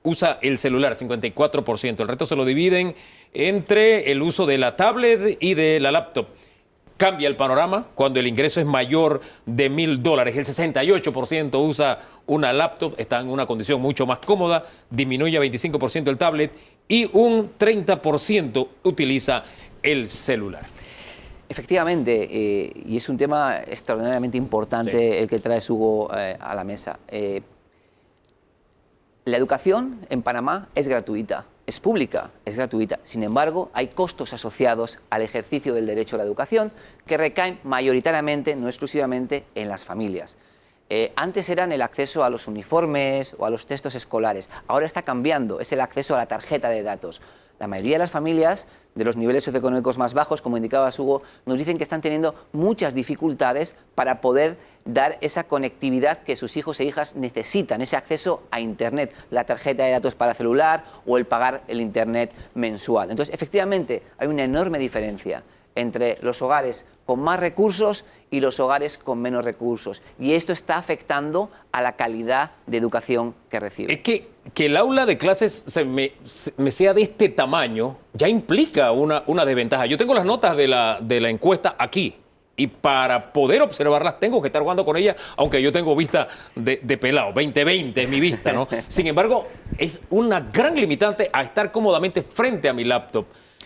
usa el celular, 54%. El resto se lo dividen entre el uso de la tablet y de la laptop. Cambia el panorama cuando el ingreso es mayor de $1,000. El 68% usa una laptop, está en una condición mucho más cómoda, disminuye a 25% el tablet y un 30% utiliza el celular. Efectivamente, y es un tema extraordinariamente importante el que traes, Hugo, a la mesa. La educación en Panamá es gratuita, es pública, es gratuita. Sin embargo, hay costos asociados al ejercicio del derecho a la educación que recaen mayoritariamente, no exclusivamente, en las familias. Antes eran el acceso a los uniformes o a los textos escolares. Ahora está cambiando, es el acceso a la tarjeta de datos. La mayoría de las familias de los niveles socioeconómicos más bajos, como indicabas, Hugo, nos dicen que están teniendo muchas dificultades para poder dar esa conectividad que sus hijos e hijas necesitan, ese acceso a Internet, la tarjeta de datos para celular o el pagar el Internet mensual. Entonces, efectivamente, hay una enorme diferencia entre los hogares con más recursos y los hogares con menos recursos. Y esto está afectando a la calidad de educación que reciben. Es que el aula de clases me sea de este tamaño ya implica una desventaja. Yo tengo las notas de la encuesta aquí y para poder observarlas tengo que estar jugando con ellas, aunque yo tengo vista de pelado, 20/20 es mi vista, ¿no? Sin embargo, es una gran limitante a estar cómodamente frente a mi laptop.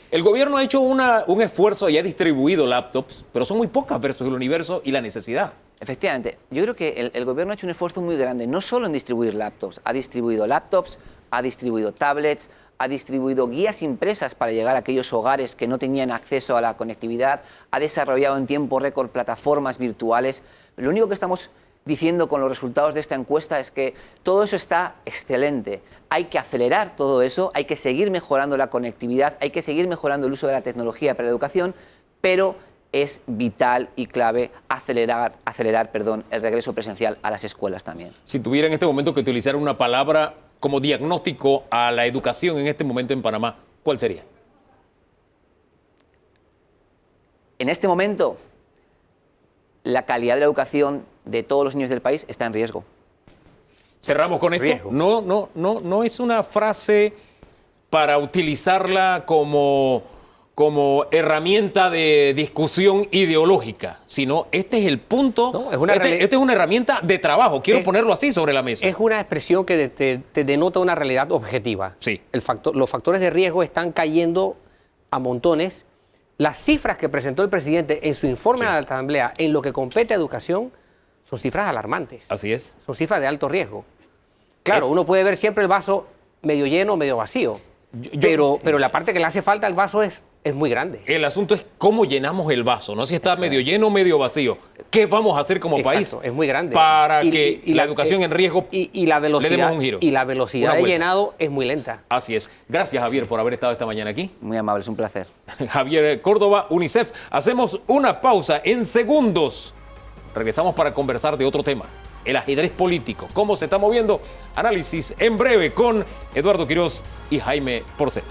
El gobierno ha hecho un esfuerzo y ha distribuido laptops, pero son muy pocas versus el universo y la necesidad. Efectivamente, yo creo que el gobierno ha hecho un esfuerzo muy grande, no solo en distribuir laptops, ha distribuido tablets, ha distribuido guías impresas para llegar a aquellos hogares que no tenían acceso a la conectividad, ha desarrollado en tiempo récord plataformas virtuales. Lo único que estamos diciendo con los resultados de esta encuesta es que todo eso está excelente. Hay que acelerar todo eso, hay que seguir mejorando la conectividad, hay que seguir mejorando el uso de la tecnología para la educación, pero es vital y clave acelerar el regreso presencial a las escuelas también. Si tuviera en este momento que utilizar una palabra como diagnóstico a la educación en este momento en Panamá, ¿cuál sería? En este momento, la calidad de la educación de todos los niños del país está en riesgo. Cerramos con esto. Riesgo. No es una frase para utilizarla como herramienta de discusión ideológica, sino este es el punto. No, es una esta es una herramienta de trabajo. Quiero ponerlo así sobre la mesa. Es una expresión que te denota una realidad objetiva. Sí. Los factores de riesgo están cayendo a montones. Las cifras que presentó el presidente en su informe a la Asamblea en lo que compete a educación son cifras alarmantes. Así es. Son cifras de alto riesgo. Claro, uno puede ver siempre el vaso medio lleno o medio vacío, pero la parte que le hace falta al vaso es muy grande. El asunto es cómo llenamos el vaso, no si está medio lleno o medio vacío. ¿Qué vamos a hacer como país? Es muy grande. Para que la educación en riesgo y la velocidad, le demos un giro. Y la velocidad de llenado es muy lenta. Así es. Gracias, Javier, por haber estado esta mañana aquí. Muy amable, es un placer. Javier Córdoba, UNICEF. Hacemos una pausa en segundos. Regresamos para conversar de otro tema, el ajedrez político, cómo se está moviendo. Análisis en breve con Eduardo Quiroz y Jaime Porcel.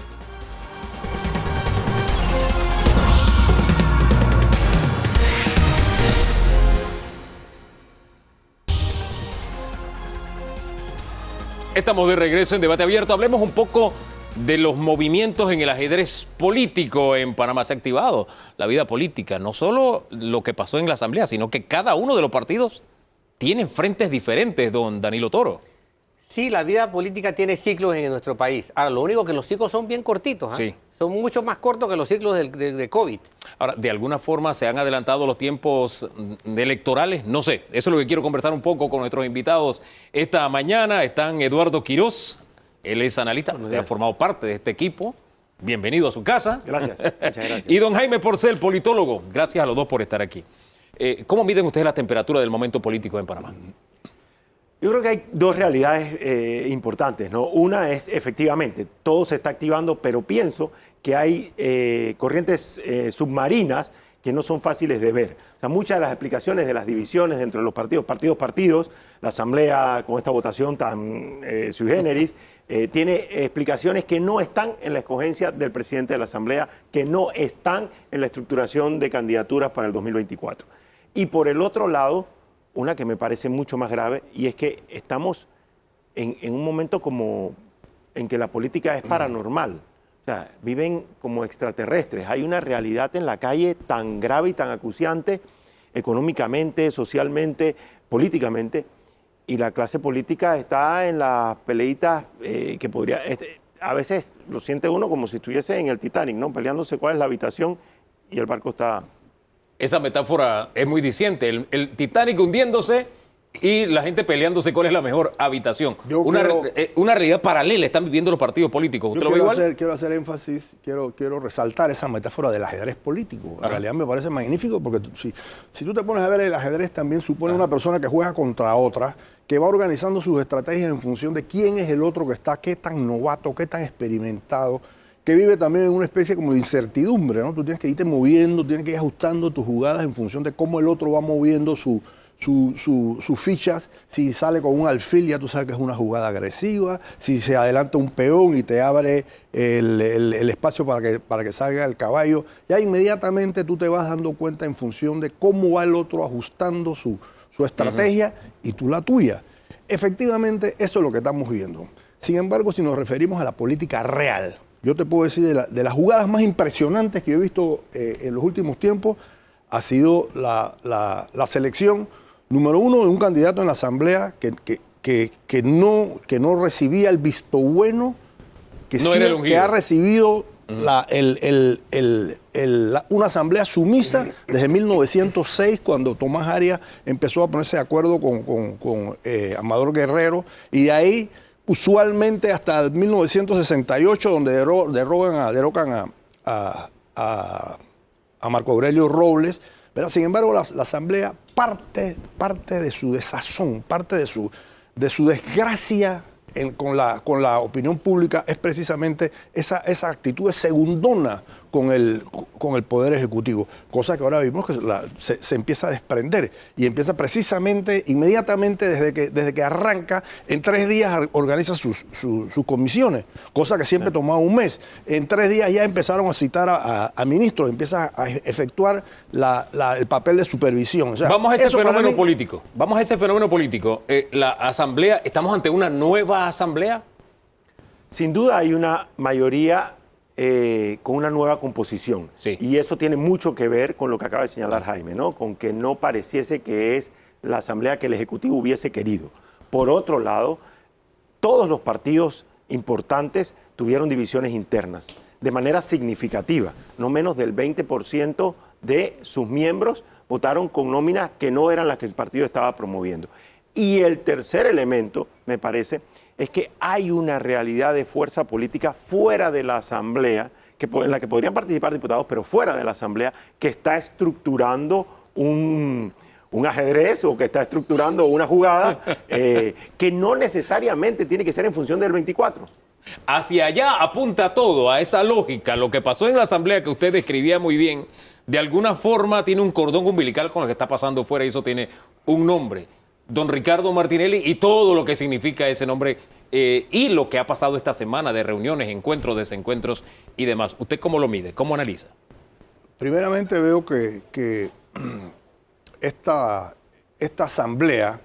Estamos de regreso en Debate Abierto. Hablemos un poco de los movimientos en el ajedrez político. En Panamá se ha activado la vida política. No solo lo que pasó en la Asamblea, sino que cada uno de los partidos tiene frentes diferentes, don Danilo Toro. Sí, la vida política tiene ciclos en nuestro país. Ahora, lo único que los ciclos son bien cortitos. Sí. Son mucho más cortos que los ciclos de COVID. Ahora, ¿de alguna forma se han adelantado los tiempos electorales? No sé, eso es lo que quiero conversar un poco con nuestros invitados. Esta mañana están Eduardo Quiroz, él es analista, ha formado parte de este equipo. Bienvenido a su casa. Gracias, muchas gracias. Y don Jaime Porcel, politólogo. Gracias a los dos por estar aquí. ¿Cómo miden ustedes la temperatura del momento político en Panamá? Yo creo que hay dos realidades importantes, ¿no? Una es, efectivamente, todo se está activando, pero pienso que hay corrientes submarinas que no son fáciles de ver. O sea, muchas de las explicaciones de las divisiones dentro de los partidos, la Asamblea con esta votación tan sui generis, tiene explicaciones que no están en la escogencia del presidente de la Asamblea, que no están en la estructuración de candidaturas para el 2024. Y por el otro lado, una que me parece mucho más grave, y es que estamos en un momento como en que la política es paranormal. O sea, viven como extraterrestres. Hay una realidad en la calle tan grave y tan acuciante, económicamente, socialmente, políticamente, y la clase política está en las peleitas que podría... a veces lo siente uno como si estuviese en el Titanic, ¿no? Peleándose cuál es la habitación y el barco está... Esa metáfora es muy diciente. El Titanic hundiéndose y la gente peleándose cuál es la mejor habitación. Una realidad paralela están viviendo los partidos políticos. ¿Usted lo ve igual? Quiero hacer énfasis, quiero resaltar esa metáfora del ajedrez político. En realidad me parece magnífico porque si tú te pones a ver el ajedrez también supone una persona que juega contra otra, que va organizando sus estrategias en función de quién es el otro que está, qué tan novato, qué tan experimentado, que vive también en una especie como de incertidumbre, ¿no? Tú tienes que irte moviendo, tienes que ir ajustando tus jugadas en función de cómo el otro va moviendo sus fichas. Si sale con un alfil, ya tú sabes que es una jugada agresiva. Si se adelanta un peón y te abre el espacio para que salga el caballo, ya inmediatamente tú te vas dando cuenta en función de cómo va el otro ajustando su estrategia y tú la tuya. Efectivamente, eso es lo que estamos viendo. Sin embargo, si nos referimos a la política real, yo te puedo decir de las jugadas más impresionantes que yo he visto en los últimos tiempos, ha sido la selección número uno de un candidato en la Asamblea que no recibía el visto bueno que ha recibido una Asamblea sumisa desde 1906, cuando Tomás Arias empezó a ponerse de acuerdo con Amador Guerrero, y de ahí usualmente hasta 1968, donde derrocan a Marco Aurelio Robles. Pero, sin embargo, la Asamblea parte de su desazón, parte de su desgracia con la opinión pública, es precisamente esa actitud de segundona con el Poder Ejecutivo, cosa que ahora vimos que se empieza a desprender y empieza precisamente, inmediatamente desde que arranca, en 3 días organiza sus comisiones, cosa que siempre tomaba un mes. En 3 días ya empezaron a citar a ministros, empieza a efectuar el papel de supervisión. O sea, vamos a ese fenómeno político. La Asamblea, ¿estamos ante una nueva Asamblea? Sin duda hay una mayoría con una nueva composición. Sí. Y eso tiene mucho que ver con lo que acaba de señalar Jaime, ¿no? Con que no pareciese que es la Asamblea que el Ejecutivo hubiese querido. Por otro lado, todos los partidos importantes tuvieron divisiones internas de manera significativa. No menos del 20% de sus miembros votaron con nóminas que no eran las que el partido estaba promoviendo. Y el tercer elemento, me parece, es que hay una realidad de fuerza política fuera de la Asamblea, en la que podrían participar diputados, pero fuera de la Asamblea, que está estructurando un ajedrez o que está estructurando una jugada que no necesariamente tiene que ser en función del 24. Hacia allá apunta todo, a esa lógica. Lo que pasó en la asamblea que usted describía muy bien, de alguna forma tiene un cordón umbilical con lo que está pasando fuera y eso tiene un nombre. Don Ricardo Martinelli y todo lo que significa ese nombre y lo que ha pasado esta semana de reuniones, encuentros, desencuentros y demás. ¿Usted cómo lo mide? ¿Cómo analiza? Primeramente veo que esta asamblea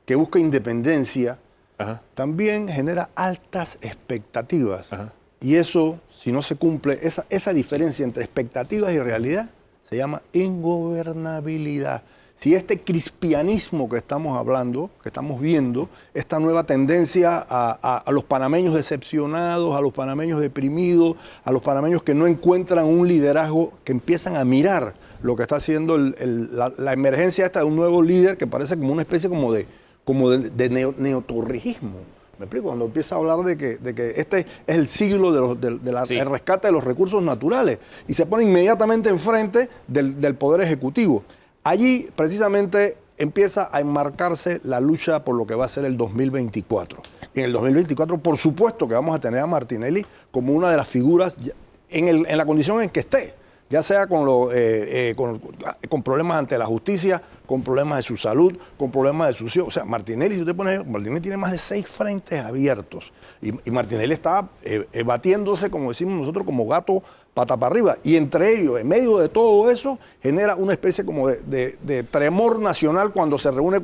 que busca independencia, Ajá. también genera altas expectativas. Ajá. Y eso, si no se cumple, esa diferencia entre expectativas y realidad se llama ingobernabilidad. Si este crispianismo que estamos hablando, que estamos viendo, esta nueva tendencia a los panameños decepcionados, a los panameños deprimidos, a los panameños que no encuentran un liderazgo, que empiezan a mirar lo que está haciendo la emergencia esta de un nuevo líder que parece como una especie como de neotorrijismo. ¿Me explico? Cuando empieza a hablar de que este es el siglo del rescate de los recursos naturales y se pone inmediatamente enfrente del Poder Ejecutivo. Allí precisamente empieza a enmarcarse la lucha por lo que va a ser el 2024. Y en el 2024, por supuesto que vamos a tener a Martinelli como una de las figuras en la condición en que esté, ya sea con problemas ante la justicia, con problemas de su salud, con problemas de sucio. O sea, Martinelli, si usted pone, Martinelli tiene más de 6 frentes abiertos. Y Martinelli está batiéndose, como decimos nosotros, como gato pata para arriba. Y entre ellos, en medio de todo eso, genera una especie como de tremor nacional cuando se reúne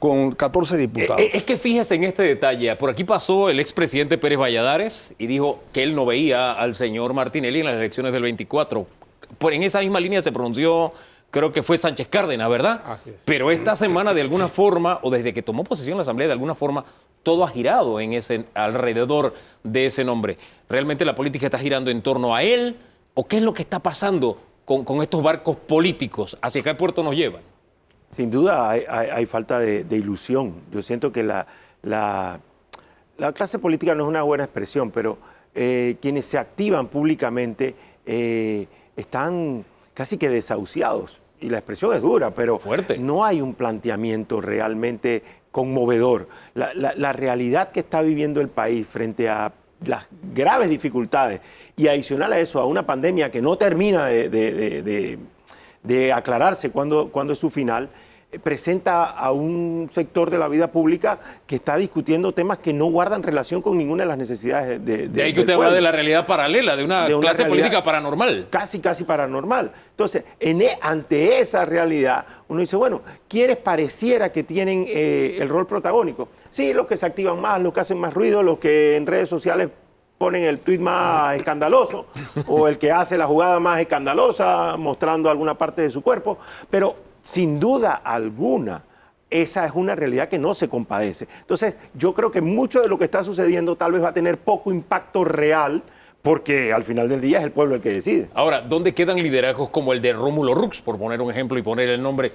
con 14 diputados. Es que fíjese en este detalle. Por aquí pasó el expresidente Pérez Valladares y dijo que él no veía al señor Martinelli en las elecciones del 24. En esa misma línea se pronunció, creo que fue Sánchez Cárdenas, ¿verdad? Así es. Pero esta semana, de alguna forma, o desde que tomó posesión la Asamblea, de alguna forma, todo ha girado alrededor de ese nombre. ¿Realmente la política está girando en torno a él? ¿O qué es lo que está pasando con estos barcos políticos? ¿Hacia qué puerto nos llevan? Sin duda hay falta de ilusión. Yo siento que la clase política no es una buena expresión, pero quienes se activan públicamente están casi que desahuciados. Y la expresión es dura, pero fuerte. No hay un planteamiento realmente conmovedor. La realidad que está viviendo el país frente a las graves dificultades y adicional a eso, a una pandemia que no termina de aclararse cuándo es su final, presenta a un sector de la vida pública que está discutiendo temas que no guardan relación con ninguna de las necesidades de ahí que usted habla de la realidad paralela, de una clase política paranormal. Casi paranormal. Entonces, ante esa realidad, uno dice, bueno, ¿quiénes pareciera que tienen el rol protagónico? Sí, los que se activan más, los que hacen más ruido, los que en redes sociales ponen el tuit más escandaloso o el que hace la jugada más escandalosa mostrando alguna parte de su cuerpo, pero sin duda alguna, esa es una realidad que no se compadece. Entonces, yo creo que mucho de lo que está sucediendo tal vez va a tener poco impacto real, porque al final del día es el pueblo el que decide. Ahora, ¿dónde quedan liderazgos como el de Rómulo Rux, por poner un ejemplo y poner el nombre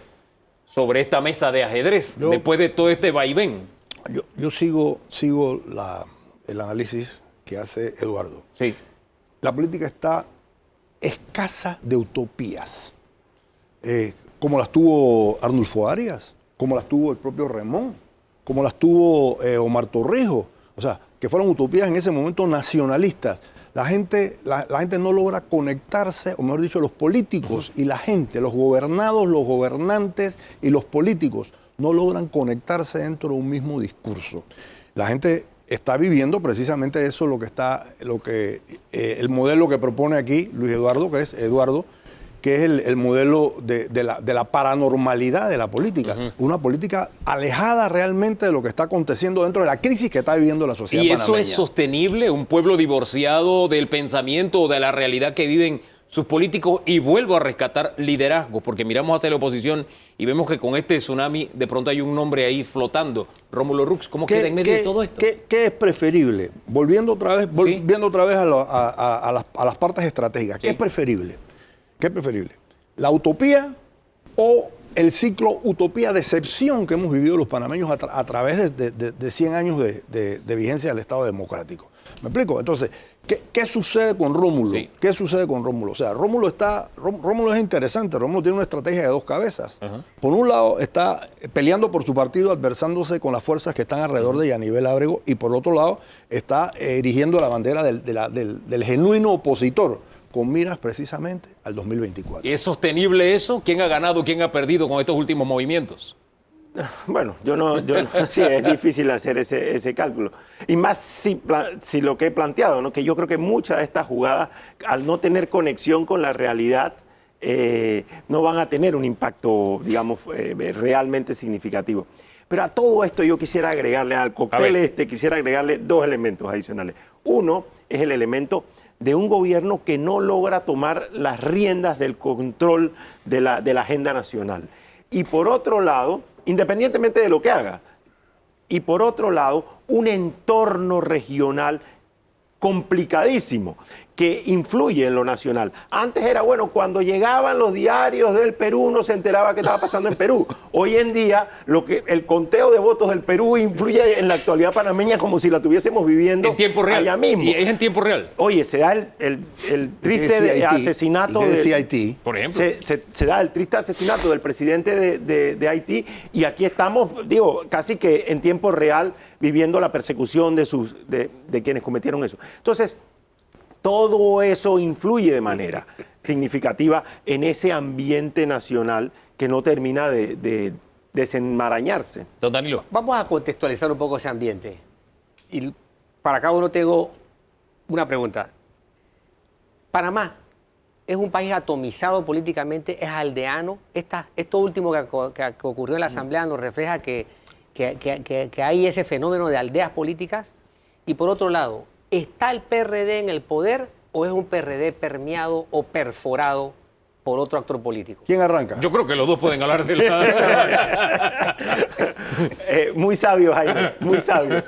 sobre esta mesa de ajedrez, después de todo este vaivén? Yo sigo el análisis que hace Eduardo. Sí. La política está escasa de utopías. Como las tuvo Arnulfo Arias, como las tuvo el propio Remón, como las tuvo Omar Torrijos, o sea, que fueron utopías en ese momento nacionalistas. La gente no logra conectarse, o mejor dicho, los políticos y la gente, los gobernados, los gobernantes y los políticos no logran conectarse dentro de un mismo discurso. La gente está viviendo precisamente eso, el modelo que propone aquí Luis Eduardo, que es el modelo de la paranormalidad de la política. Una política alejada realmente de lo que está aconteciendo dentro de la crisis que está viviendo la sociedad panameña. ¿Y eso es sostenible? ¿Un pueblo divorciado del pensamiento o de la realidad que viven sus políticos? Y vuelvo a rescatar liderazgo, porque miramos hacia la oposición y vemos que con este tsunami de pronto hay un nombre ahí flotando. Rómulo Rux, ¿cómo queda en medio de todo esto? ¿Qué es preferible? Volviendo otra vez a las partes estratégicas. ¿Qué es preferible? ¿Qué es preferible? ¿La utopía o el ciclo utopía-decepción que hemos vivido los panameños a través de 100 años de vigencia del Estado democrático. ¿Me explico? Entonces, ¿qué sucede con Rómulo? Sí. ¿Qué sucede con Rómulo? O sea, Rómulo es interesante. Rómulo tiene una estrategia de dos cabezas. Ajá. Por un lado, está peleando por su partido, adversándose con las fuerzas que están alrededor de Yanivel Ábrego, y por otro lado, está erigiendo la bandera del genuino opositor, con miras precisamente al 2024. ¿Es sostenible eso? ¿Quién ha ganado, quién ha perdido con estos últimos movimientos? Bueno, sí, es difícil hacer ese cálculo. Y más si lo que he planteado, ¿no? Que yo creo que muchas de estas jugadas, al no tener conexión con la realidad, no van a tener un impacto, digamos, realmente significativo. Pero a todo esto yo quisiera agregarle, al cóctel quisiera agregarle dos elementos adicionales. Uno es el elemento de un gobierno que no logra tomar las riendas del control de la agenda nacional. Y por otro lado, independientemente de lo que haga, y por otro lado, un entorno regional complicadísimo que influye en lo nacional. Antes era bueno, cuando llegaban los diarios del Perú uno se enteraba qué estaba pasando en Perú. Hoy en día el conteo de votos del Perú influye en la actualidad panameña como si la tuviésemos viviendo en tiempo real. allá mismo. Y es en tiempo real. Oye, se da el triste asesinato de Haití. Por ejemplo. Se da el triste asesinato del presidente de Haití, y aquí estamos, digo, casi que en tiempo real viviendo la persecución de quienes cometieron eso. Entonces, todo eso influye de manera significativa en ese ambiente nacional que no termina de desenmarañarse. Don Danilo. Vamos a contextualizar un poco ese ambiente. Y para cada uno tengo una pregunta. Panamá es un país atomizado políticamente, es aldeano. Esto último que ocurrió en la Asamblea nos refleja que hay ese fenómeno de aldeas políticas. Y por otro lado, ¿está el PRD en el poder o es un PRD permeado o perforado por otro actor político? ¿Quién arranca? Yo creo que los dos pueden hablar de la... Muy sabio, Jaime, muy sabio.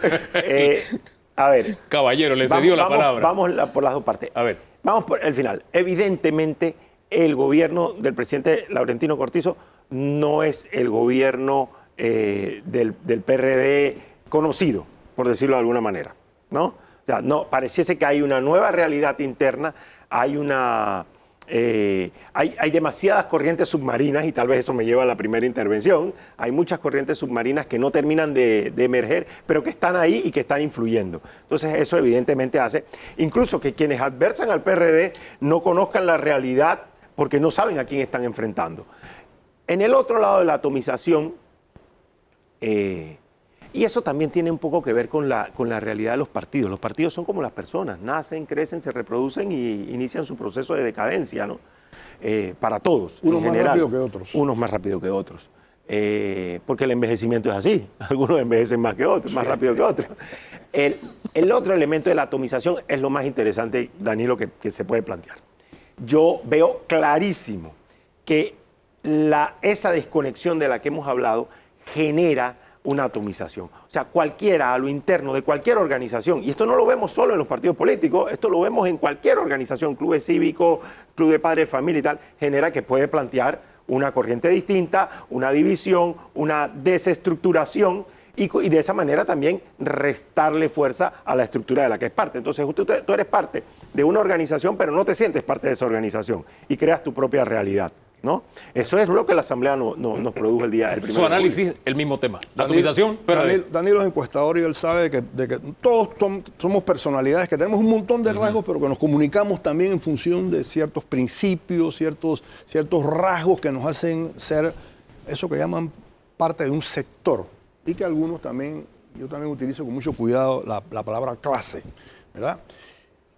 A ver. Caballero, le cedió la palabra. Vamos por las dos partes. A ver. Vamos por el final. Evidentemente, el gobierno del presidente Laurentino Cortizo no es el gobierno del PRD conocido, por decirlo de alguna manera, ¿no? O sea, no, pareciese que hay una nueva realidad interna, hay demasiadas corrientes submarinas, y tal vez eso me lleva a la primera intervención. Hay muchas corrientes submarinas que no terminan de emerger, pero que están ahí y que están influyendo. Entonces eso evidentemente hace incluso que quienes adversan al PRD no conozcan la realidad porque no saben a quién están enfrentando. En el otro lado de la atomización, y eso también tiene un poco que ver con la realidad de los partidos. Los partidos son como las personas, nacen, crecen, se reproducen y inician su proceso de decadencia, ¿no? Para todos, unos en general. más rápido que otros. Unos más rápido que otros. Porque el envejecimiento es así. Algunos envejecen más que otros, más rápido que otros. El otro elemento de la atomización es lo más interesante, Danilo, que se puede plantear. Yo veo clarísimo que esa desconexión de la que hemos hablado genera una atomización. O sea, cualquiera a lo interno de cualquier organización, y esto no lo vemos solo en los partidos políticos, esto lo vemos en cualquier organización, clubes cívicos, club de padres de familia y tal, genera que puede plantear una corriente distinta, una división, una desestructuración, y de esa manera también restarle fuerza a la estructura de la que es parte. Entonces tú eres parte de una organización, pero no te sientes parte de esa organización y creas tu propia realidad, ¿no? Eso es lo que la Asamblea nos produjo el primero Su análisis, el mismo tema. Atomización, pero... Danilo es encuestador y él sabe que todos somos personalidades, que tenemos un montón de rasgos, pero que nos comunicamos también en función de ciertos principios, ciertos rasgos que nos hacen ser eso que llaman parte de un sector. Y que algunos también, yo también utilizo con mucho cuidado la palabra clase, ¿verdad?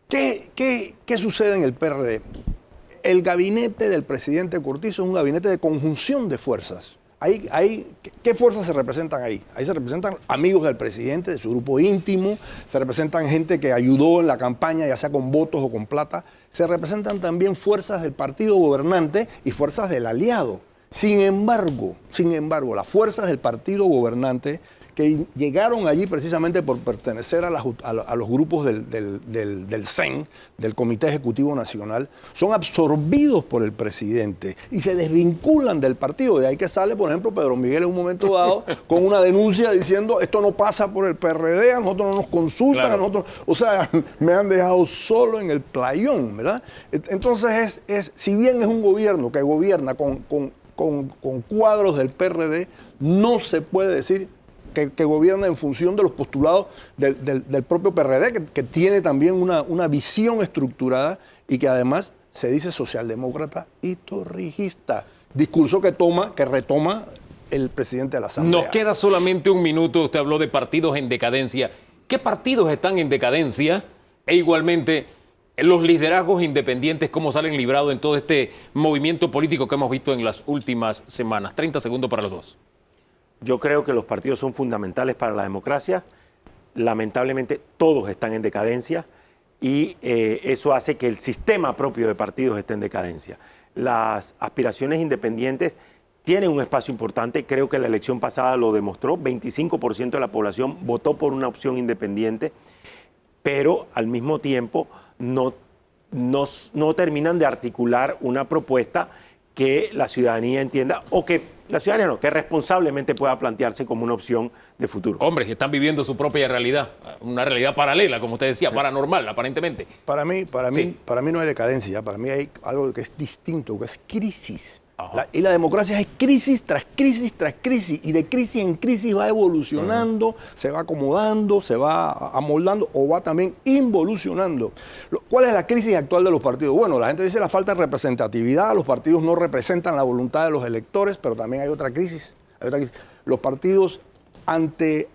¿Qué sucede en el PRD? El gabinete del presidente Cortizo es un gabinete de conjunción de fuerzas. ¿Qué fuerzas se representan ahí? Ahí se representan amigos del presidente, de su grupo íntimo, se representan gente que ayudó en la campaña, ya sea con votos o con plata, se representan también fuerzas del partido gobernante y fuerzas del aliado. Sin embargo, las fuerzas del partido gobernante que llegaron allí precisamente por pertenecer a los grupos del CEN, del Comité Ejecutivo Nacional, son absorbidos por el presidente y se desvinculan del partido. De ahí que sale, por ejemplo, Pedro Miguel en un momento dado con una denuncia diciendo esto no pasa por el PRD, a nosotros no nos consultan, claro. a nosotros, o sea, me han dejado solo en el playón, ¿verdad? Entonces, si bien es un gobierno que gobierna con cuadros del PRD, no se puede decir que gobierna en función de los postulados del propio PRD, que tiene también una visión estructurada y que además se dice socialdemócrata y torrijista. Discurso que retoma el presidente de la Asamblea. Nos queda solamente un minuto. Usted habló de partidos en decadencia. ¿Qué partidos están en decadencia? E igualmente, los liderazgos independientes, ¿cómo salen librados en todo este movimiento político que hemos visto en las últimas semanas? 30 segundos para los dos. Yo creo que los partidos son fundamentales para la democracia. Lamentablemente todos están en decadencia y eso hace que el sistema propio de partidos esté en decadencia. Las aspiraciones independientes tienen un espacio importante. Creo que la elección pasada lo demostró. 25% de la población votó por una opción independiente, pero al mismo tiempo no terminan de articular una propuesta que la ciudadanía entienda o que la ciudadanía no, que responsablemente pueda plantearse como una opción de futuro. Hombres, están viviendo su propia realidad, una realidad paralela, como usted decía, paranormal, aparentemente. Para mí no hay decadencia, para mí hay algo que es distinto, que es crisis. Y la democracia es crisis tras crisis tras crisis, y de crisis en crisis va evolucionando, se va acomodando, se va amoldando o va también involucionando. ¿Cuál es la crisis actual de los partidos? Bueno, la gente dice la falta de representatividad, los partidos no representan la voluntad de los electores, pero también hay otra crisis. Los partidos ante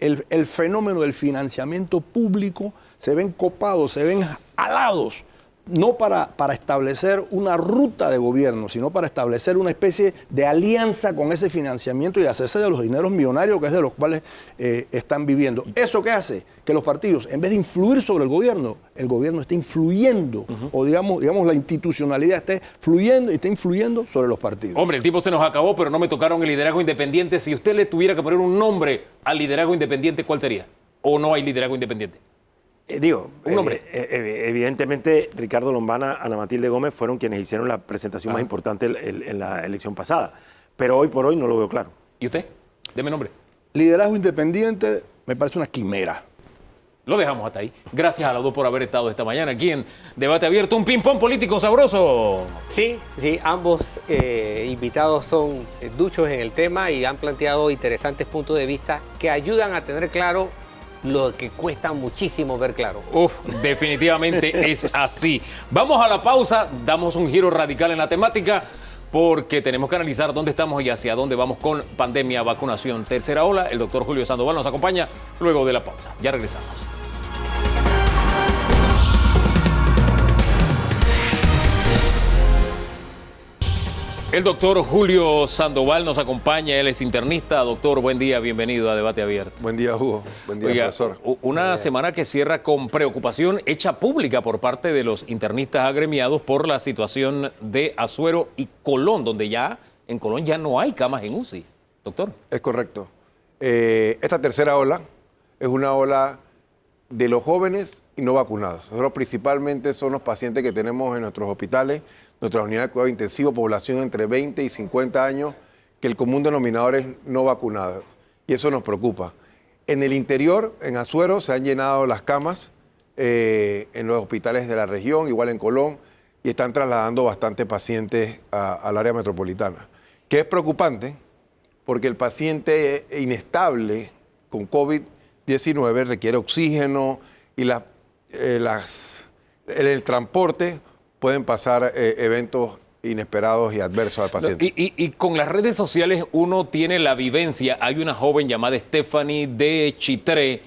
el fenómeno del financiamiento público se ven copados, se ven alados, no para establecer una ruta de gobierno, sino para establecer una especie de alianza con ese financiamiento y hacerse de los dineros millonarios que es de los cuales están viviendo. ¿Eso qué hace? Que los partidos, en vez de influir sobre el gobierno está influyendo, o digamos la institucionalidad está fluyendo y está influyendo sobre los partidos. Hombre, el tiempo se nos acabó, pero no me tocaron el liderazgo independiente. Si usted le tuviera que poner un nombre al liderazgo independiente, ¿cuál sería? ¿O no hay liderazgo independiente? Un nombre. Evidentemente, Ricardo Lombana, Ana Matilde Gómez fueron quienes hicieron la presentación más importante en la elección pasada. Pero hoy por hoy no lo veo claro. ¿Y usted? Deme nombre. Liderazgo independiente me parece una quimera. Lo dejamos hasta ahí. Gracias a los dos por haber estado esta mañana aquí en Debate Abierto. Un ping-pong político sabroso. Sí, ambos invitados son duchos en el tema y han planteado interesantes puntos de vista que ayudan a tener claro lo que cuesta muchísimo ver claro. Definitivamente es así. Vamos a la pausa, damos un giro radical en la temática porque tenemos que analizar dónde estamos y hacia dónde vamos con pandemia, vacunación, tercera ola. El doctor Julio Sandoval nos acompaña luego de la pausa. Ya regresamos. El doctor Julio Sandoval nos acompaña, él es internista. Doctor, buen día, bienvenido a Debate Abierto. Buen día, Hugo. Buen día, profesor. Una semana que cierra con preocupación hecha pública por parte de los internistas agremiados por la situación de Azuero y Colón, donde en Colón ya no hay camas en UCI. Doctor. Es correcto. Esta tercera ola es una ola de los jóvenes y no vacunados. Nosotros principalmente son los pacientes que tenemos en nuestros hospitales, nuestras unidades de cuidado intensivo, población entre 20 y 50 años, que el común denominador es no vacunado. Y eso nos preocupa. En el interior, en Azuero, se han llenado las camas en los hospitales de la región, igual en Colón, y están trasladando bastantes pacientes al área metropolitana. Que es preocupante porque el paciente inestable con COVID-19 requiere oxígeno y el transporte pueden pasar eventos inesperados y adversos al paciente. Y con las redes sociales uno tiene la vivencia. Hay una joven llamada Stephanie de Chitré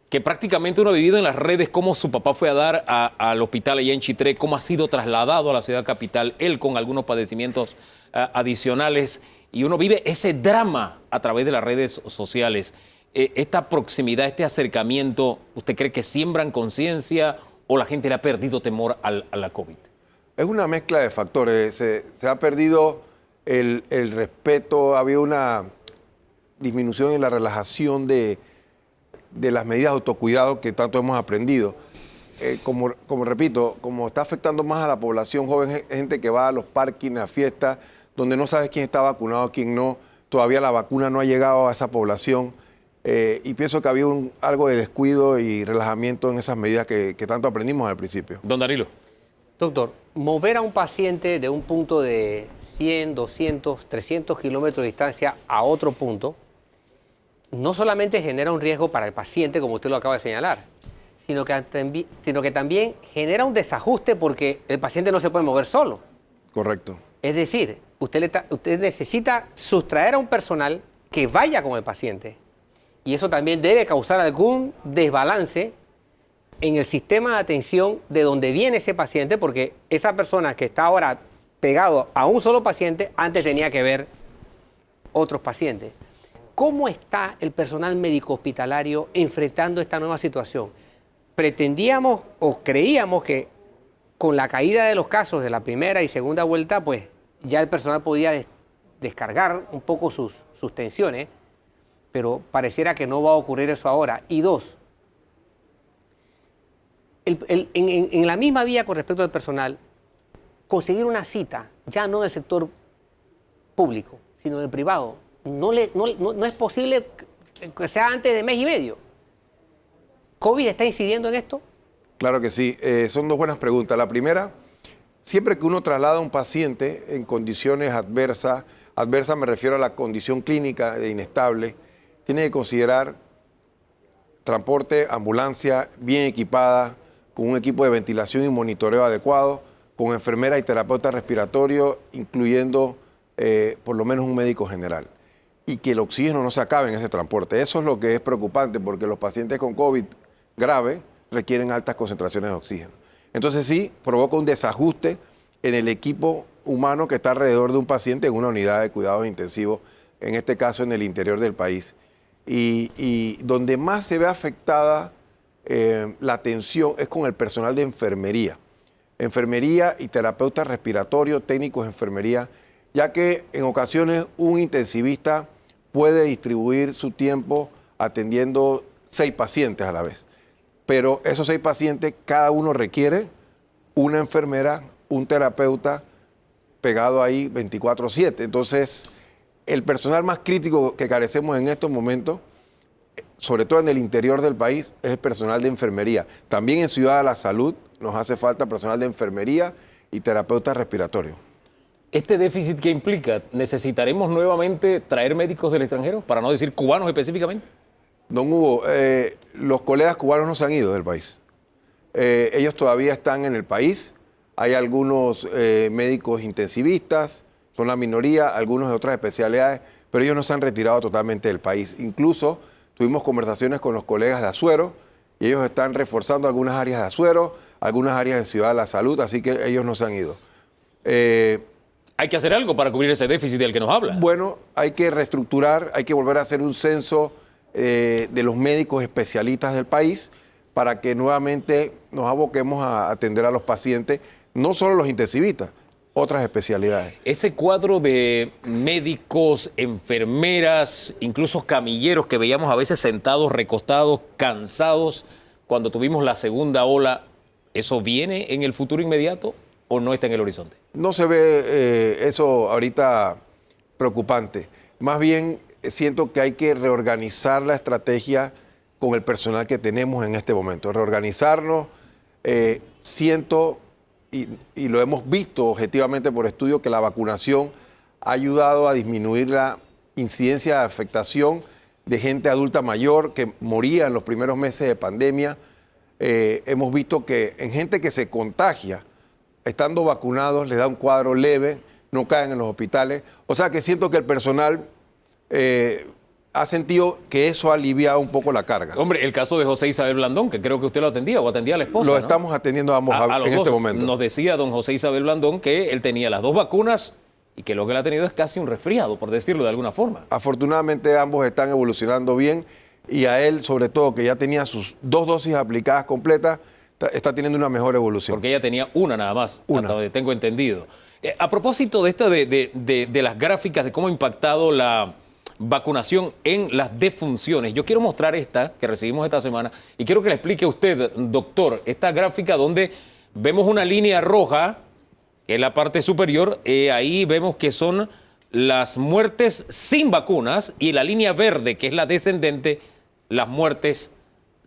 que prácticamente uno ha vivido en las redes cómo su papá fue a dar al hospital allá en Chitré, cómo ha sido trasladado a la ciudad capital, él con algunos padecimientos adicionales, y uno vive ese drama a través de las redes sociales. Esta proximidad, este acercamiento, ¿usted cree que siembran conciencia o la gente le ha perdido temor a la COVID? Es una mezcla de factores. Se ha perdido el respeto, había una disminución en la relajación de las medidas de autocuidado que tanto hemos aprendido. Como repito, como está afectando más a la población joven, gente que va a los parkings, a fiestas, donde no sabes quién está vacunado, quién no, todavía la vacuna no ha llegado a esa población. Y pienso que había algo de descuido y relajamiento en esas medidas que tanto aprendimos al principio. Don Danilo. Doctor, mover a un paciente de un punto de 100, 200, 300 kilómetros de distancia a otro punto, no solamente genera un riesgo para el paciente, como usted lo acaba de señalar, sino que también genera un desajuste porque el paciente no se puede mover solo. Correcto. Es decir, usted necesita sustraer a un personal que vaya con el paciente. Y eso también debe causar algún desbalance en el sistema de atención de donde viene ese paciente, porque esa persona que está ahora pegado a un solo paciente, antes tenía que ver otros pacientes. ¿Cómo está el personal médico hospitalario enfrentando esta nueva situación? Pretendíamos o creíamos que con la caída de los casos de la primera y segunda vuelta, pues ya el personal podía descargar un poco sus tensiones, pero pareciera que no va a ocurrir eso ahora. Y dos, en la misma vía con respecto al personal, conseguir una cita, ya no del sector público, sino del privado, no es posible que sea antes de mes y medio. ¿COVID está incidiendo en esto? Claro que sí. Son dos buenas preguntas. La primera, siempre que uno traslada a un paciente en condiciones adversas me refiero a la condición clínica de inestable, tiene que considerar transporte, ambulancia bien equipada, con un equipo de ventilación y monitoreo adecuado, con enfermera y terapeuta respiratorio, incluyendo por lo menos un médico general. Y que el oxígeno no se acabe en ese transporte. Eso es lo que es preocupante, porque los pacientes con COVID grave requieren altas concentraciones de oxígeno. Entonces sí, provoca un desajuste en el equipo humano que está alrededor de un paciente en una unidad de cuidados intensivos, en este caso en el interior del país. Y donde más se ve afectada la atención es con el personal de enfermería. Enfermería y terapeutas respiratorios, técnicos de enfermería, ya que en ocasiones un intensivista puede distribuir su tiempo atendiendo 6 pacientes a la vez. Pero esos 6 pacientes, cada uno requiere una enfermera, un terapeuta pegado ahí 24/7. Entonces, el personal más crítico que carecemos en estos momentos, sobre todo en el interior del país, es el personal de enfermería. También en Ciudad de la Salud nos hace falta personal de enfermería y terapeutas respiratorios. ¿Este déficit qué implica? ¿Necesitaremos nuevamente traer médicos del extranjero, para no decir cubanos específicamente? Don Hugo, los colegas cubanos no se han ido del país. Ellos todavía están en el país. Hay algunos médicos intensivistas, son la minoría, algunos de otras especialidades, pero ellos no se han retirado totalmente del país. Incluso tuvimos conversaciones con los colegas de Azuero y ellos están reforzando algunas áreas de Azuero, algunas áreas en Ciudad de la Salud, así que ellos no se han ido. Hay que hacer algo para cubrir ese déficit del que nos habla. Bueno, hay que reestructurar, hay que volver a hacer un censo de los médicos especialistas del país para que nuevamente nos aboquemos a atender a los pacientes, no solo los intensivistas, otras especialidades. Ese cuadro de médicos, enfermeras, incluso camilleros que veíamos a veces sentados, recostados, cansados, cuando tuvimos la segunda ola, ¿eso viene en el futuro inmediato o no está en el horizonte? No se ve eso ahorita preocupante. Más bien siento que hay que reorganizar la estrategia con el personal que tenemos en este momento. Reorganizarnos, siento, y lo hemos visto objetivamente por estudios, que la vacunación ha ayudado a disminuir la incidencia de afectación de gente adulta mayor que moría en los primeros meses de pandemia. Hemos visto que en gente que se contagia, estando vacunados, les da un cuadro leve, no caen en los hospitales. O sea que siento que el personal ha sentido que eso ha aliviado un poco la carga. Hombre, el caso de José Isabel Blandón, que creo que usted lo atendía o atendía a la esposa. Lo ¿no? estamos atendiendo ambos en este momento. Nos decía don José Isabel Blandón que él tenía las 2 vacunas y que lo que él ha tenido es casi un resfriado, por decirlo de alguna forma. Afortunadamente ambos están evolucionando bien y a él, sobre todo, que ya tenía sus 2 dosis aplicadas completas, está teniendo una mejor evolución. Porque ella tenía una nada más, Una. hasta donde tengo entendido. A propósito de esta de las gráficas de cómo ha impactado la vacunación en las defunciones, yo quiero mostrar esta que recibimos esta semana y quiero que le explique a usted, doctor, esta gráfica donde vemos una línea roja, que es la parte superior, ahí vemos que son las muertes sin vacunas, y la línea verde, que es la descendente, las muertes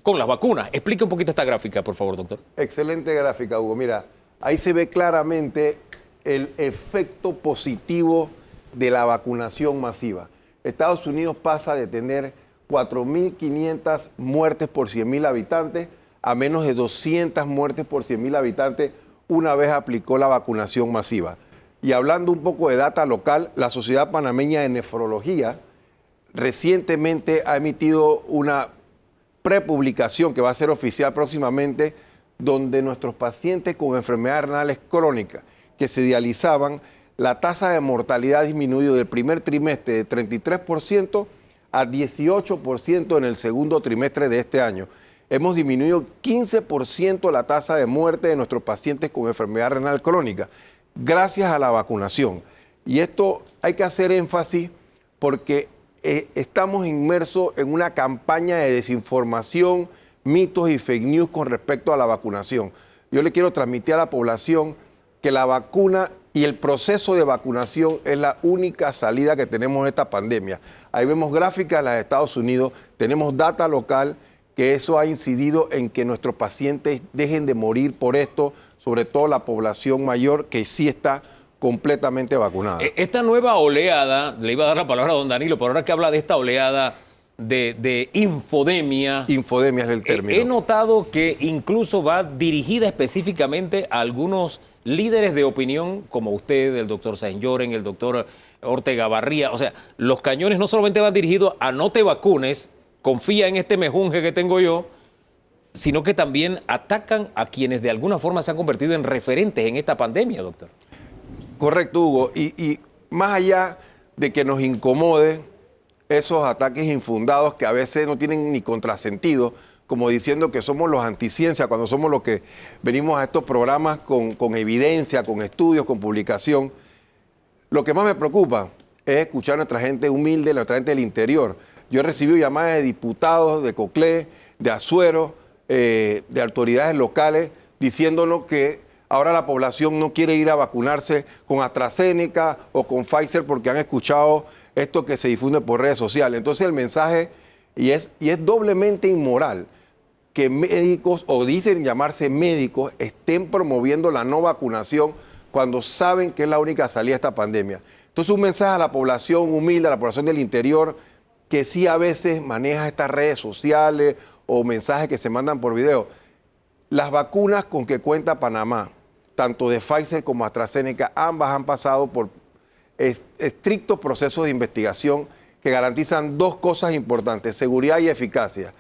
con las vacunas. Explique un poquito esta gráfica, por favor, doctor. Excelente gráfica, Hugo. Mira, ahí se ve claramente el efecto positivo de la vacunación masiva. Estados Unidos pasa de tener 4.500 muertes por 100.000 habitantes a menos de 200 muertes por 100.000 habitantes una vez aplicó la vacunación masiva. Y hablando un poco de data local, la Sociedad Panameña de Nefrología recientemente ha emitido una prepublicación que va a ser oficial próximamente, donde nuestros pacientes con enfermedades renales crónicas que se dializaban, la tasa de mortalidad ha disminuido del primer trimestre de 33% a 18% en el segundo trimestre de este año. Hemos disminuido 15% la tasa de muerte de nuestros pacientes con enfermedad renal crónica, gracias a la vacunación. Y esto hay que hacer énfasis porque estamos inmersos en una campaña de desinformación, mitos y fake news con respecto a la vacunación. Yo le quiero transmitir a la población que la vacuna y el proceso de vacunación es la única salida que tenemos de esta pandemia. Ahí vemos gráficas de los Estados Unidos, tenemos data local, que eso ha incidido en que nuestros pacientes dejen de morir por esto, sobre todo la población mayor que sí está completamente vacunada. Esta nueva oleada, le iba a dar la palabra a don Danilo, pero ahora que habla de esta oleada de infodemia. Infodemia es el término. He notado que incluso va dirigida específicamente a algunos líderes de opinión, como usted, el doctor Saint Lloren, el doctor Ortega Barría. O sea, los cañones no solamente van dirigidos a no te vacunes, confía en este mejunje que tengo yo, sino que también atacan a quienes de alguna forma se han convertido en referentes en esta pandemia, doctor. Correcto, Hugo. Y más allá de que nos incomode esos ataques infundados que a veces no tienen ni contrasentido, como diciendo que somos los anticiencia, cuando somos los que venimos a estos programas con evidencia, con estudios, con publicación, lo que más me preocupa es escuchar a nuestra gente humilde, a nuestra gente del interior. Yo he recibido llamadas de diputados, de Coclé, de Azuero, de autoridades locales, diciéndonos que ahora la población no quiere ir a vacunarse con AstraZeneca o con Pfizer porque han escuchado esto que se difunde por redes sociales. Entonces el mensaje, y es doblemente inmoral, que médicos, o dicen llamarse médicos, estén promoviendo la no vacunación cuando saben que es la única salida de esta pandemia. Entonces un mensaje a la población humilde, a la población del interior, que sí a veces maneja estas redes sociales o mensajes que se mandan por video. Las vacunas con que cuenta Panamá, tanto de Pfizer como AstraZeneca, ambas han pasado por estrictos procesos de investigación que garantizan dos cosas importantes: seguridad y eficacia.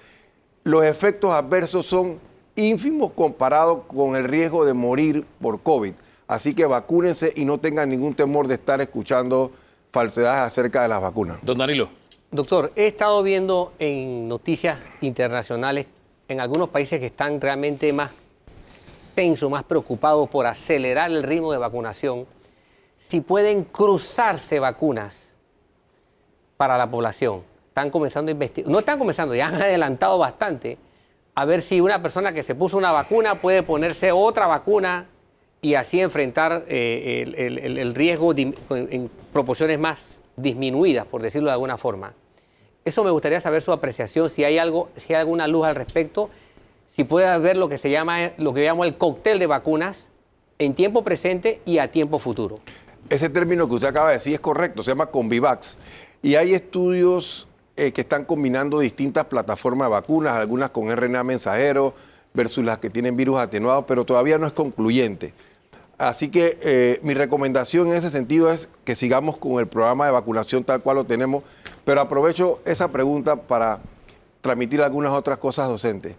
Los efectos adversos son ínfimos comparados con el riesgo de morir por COVID. Así que vacúnense y no tengan ningún temor de estar escuchando falsedades acerca de las vacunas. Don Danilo. Doctor, he estado viendo en noticias internacionales en algunos países que están realmente más tensos, más preocupados por acelerar el ritmo de vacunación, si pueden cruzarse vacunas para la población. Están comenzando a investigar, no están comenzando, ya han adelantado bastante, a ver si una persona que se puso una vacuna puede ponerse otra vacuna y así enfrentar el riesgo en proporciones más disminuidas, por decirlo de alguna forma. Eso me gustaría saber su apreciación, si hay alguna luz al respecto, si puede haber lo que llamo el cóctel de vacunas en tiempo presente y a tiempo futuro. Ese término que usted acaba de decir es correcto, se llama Convivax. Y hay estudios que están combinando distintas plataformas de vacunas, algunas con RNA mensajero versus las que tienen virus atenuados, pero todavía no es concluyente. Así que mi recomendación en ese sentido es que sigamos con el programa de vacunación tal cual lo tenemos, pero aprovecho esa pregunta para transmitir algunas otras cosas docentes.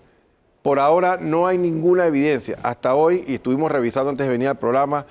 Por ahora no hay ninguna evidencia. Hasta hoy, y estuvimos revisando antes de venir al programa,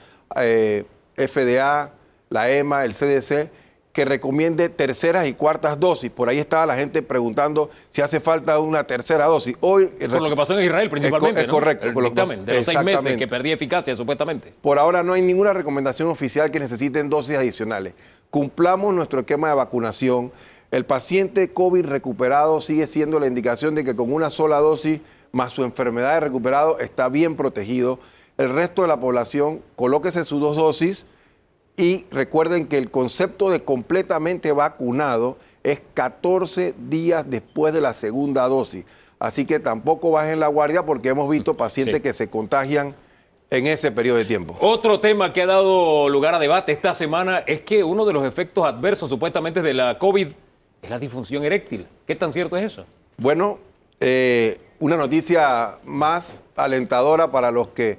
FDA, la EMA, el CDC, que recomiende terceras y cuartas dosis. Por ahí estaba la gente preguntando si hace falta una tercera dosis. Hoy, por lo que pasó en Israel principalmente, es correcto. El dictamen de los 6 meses que perdía eficacia supuestamente. Por ahora no hay ninguna recomendación oficial que necesiten dosis adicionales. Cumplamos nuestro esquema de vacunación. El paciente COVID recuperado sigue siendo la indicación de que con una sola dosis más su enfermedad de recuperado está bien protegido. El resto de la población, colóquese sus 2 dosis y recuerden que el concepto de completamente vacunado es 14 días después de la segunda dosis. Así que tampoco bajen la guardia porque hemos visto pacientes que se contagian en ese periodo de tiempo. Otro tema que ha dado lugar a debate esta semana es que uno de los efectos adversos supuestamente de la COVID es la disfunción eréctil. ¿Qué tan cierto es eso? Bueno, una noticia más alentadora para los que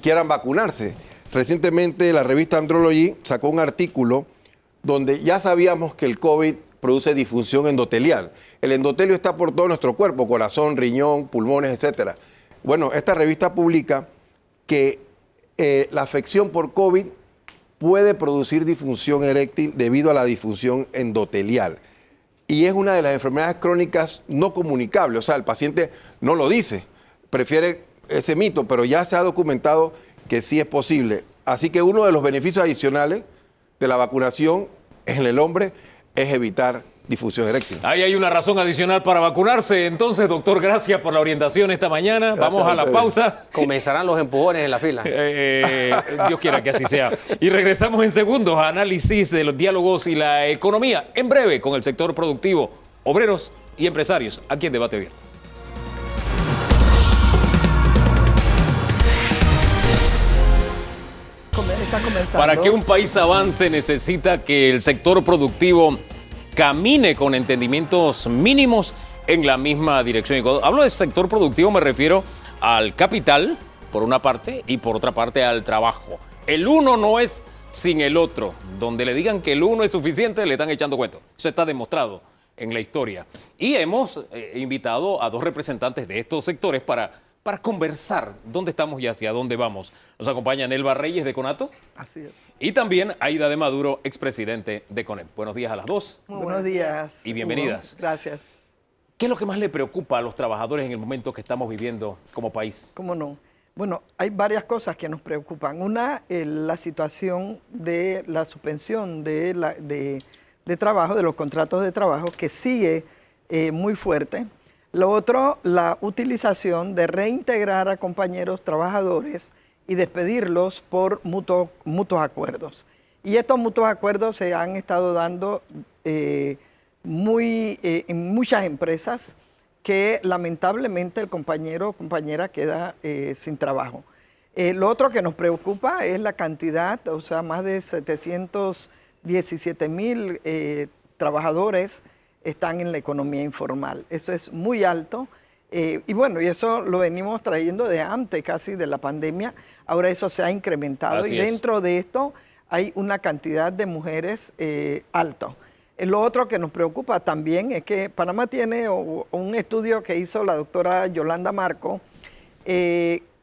quieran vacunarse. Recientemente la revista Andrology sacó un artículo donde ya sabíamos que el COVID produce disfunción endotelial. El endotelio está por todo nuestro cuerpo, corazón, riñón, pulmones, etc. Bueno, esta revista publica que la afección por COVID puede producir disfunción eréctil debido a la disfunción endotelial. Y es una de las enfermedades crónicas no comunicables. O sea, el paciente no lo dice, prefiere ese mito, pero ya se ha documentado que sí es posible. Así que uno de los beneficios adicionales de la vacunación en el hombre es evitar disfunción eréctil. Ahí hay una razón adicional para vacunarse. Entonces, doctor, gracias por la orientación esta mañana. Vamos a la pausa. Comenzarán los empujones en la fila. Dios quiera que así sea. Y regresamos en segundos a análisis de los diálogos y la economía, en breve, con el sector productivo, obreros y empresarios, aquí en Debate Abierto. Para que un país avance necesita que el sector productivo camine con entendimientos mínimos en la misma dirección. Y cuando hablo de sector productivo me refiero al capital, por una parte, y por otra parte al trabajo. El uno no es sin el otro. Donde le digan que el uno es suficiente, le están echando cuento. Eso está demostrado en la historia. Y hemos invitado a 2 representantes de estos sectores para conversar dónde estamos y hacia dónde vamos. Nos acompaña Nelva Reyes de Conato. Así es. Y también Aida de Maduro, expresidente de CONEP. Buenos días a las 2. Muy buenos días. Y bienvenidas. Hugo. Gracias. ¿Qué es lo que más le preocupa a los trabajadores en el momento que estamos viviendo como país? ¿Cómo no? Bueno, hay varias cosas que nos preocupan. Una, la situación de la suspensión de trabajo, de los contratos de trabajo, que sigue muy fuerte. Lo otro, la utilización de reintegrar a compañeros trabajadores y despedirlos por mutuos acuerdos. Y estos mutuos acuerdos se han estado dando en muchas empresas que lamentablemente el compañero o compañera queda sin trabajo. Lo otro que nos preocupa es la cantidad, o sea, más de 717,000 trabajadores están en la economía informal. Eso es muy alto. Y bueno, y eso lo venimos trayendo de antes casi de la pandemia. Ahora eso se ha incrementado. Así y dentro de esto hay una cantidad de mujeres alto. Lo otro que nos preocupa también es que Panamá tiene un estudio que hizo la doctora Yolanda Marco,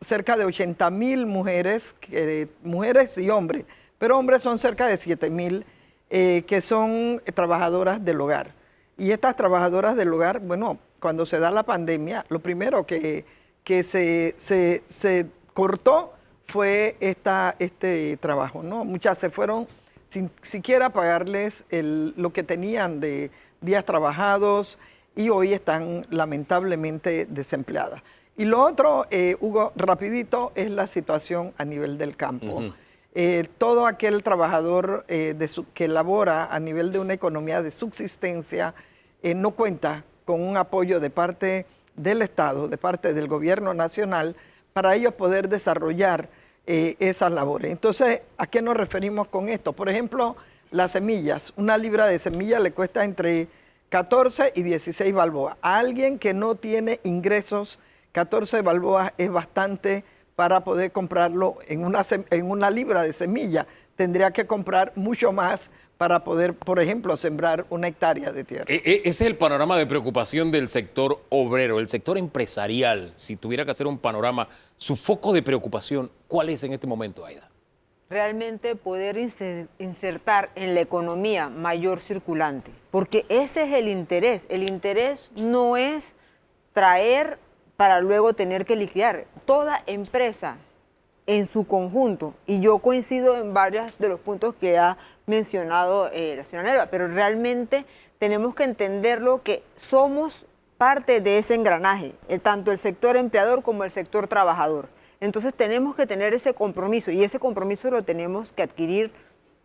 cerca de 80,000 mujeres, mujeres y hombres, pero hombres son cerca de 7,000 que son trabajadoras del hogar. Y estas trabajadoras del hogar, bueno, cuando se da la pandemia, lo primero que se cortó fue este trabajo, ¿no? Muchas se fueron sin siquiera pagarles lo que tenían de días trabajados y hoy están lamentablemente desempleadas. Y lo otro, Hugo, rapidito, es la situación a nivel del campo. Todo aquel trabajador que labora a nivel de una economía de subsistencia no cuenta con un apoyo de parte del Estado, de parte del gobierno nacional, para ellos poder desarrollar esas labores. Entonces, ¿a qué nos referimos con esto? Por ejemplo, las semillas. Una libra de semilla le cuesta entre 14 y 16 balboas. A alguien que no tiene ingresos, 14 balboas es bastante para poder comprarlo en una libra de semilla. Tendría que comprar mucho más para poder, por ejemplo, sembrar 1 hectárea de tierra. Ese es el panorama de preocupación del sector obrero, el sector empresarial. Si tuviera que hacer un panorama, su foco de preocupación, ¿cuál es en este momento, Aida? realmente poder insertar en la economía mayor circulante, porque ese es el interés. El interés no es traer para luego tener que liquidar. Toda empresa en su conjunto, y yo coincido en varios de los puntos que ha mencionado la señora Nelva, pero realmente tenemos que entenderlo que somos parte de ese engranaje, tanto el sector empleador como el sector trabajador. Entonces tenemos que tener ese compromiso, y ese compromiso lo tenemos que adquirir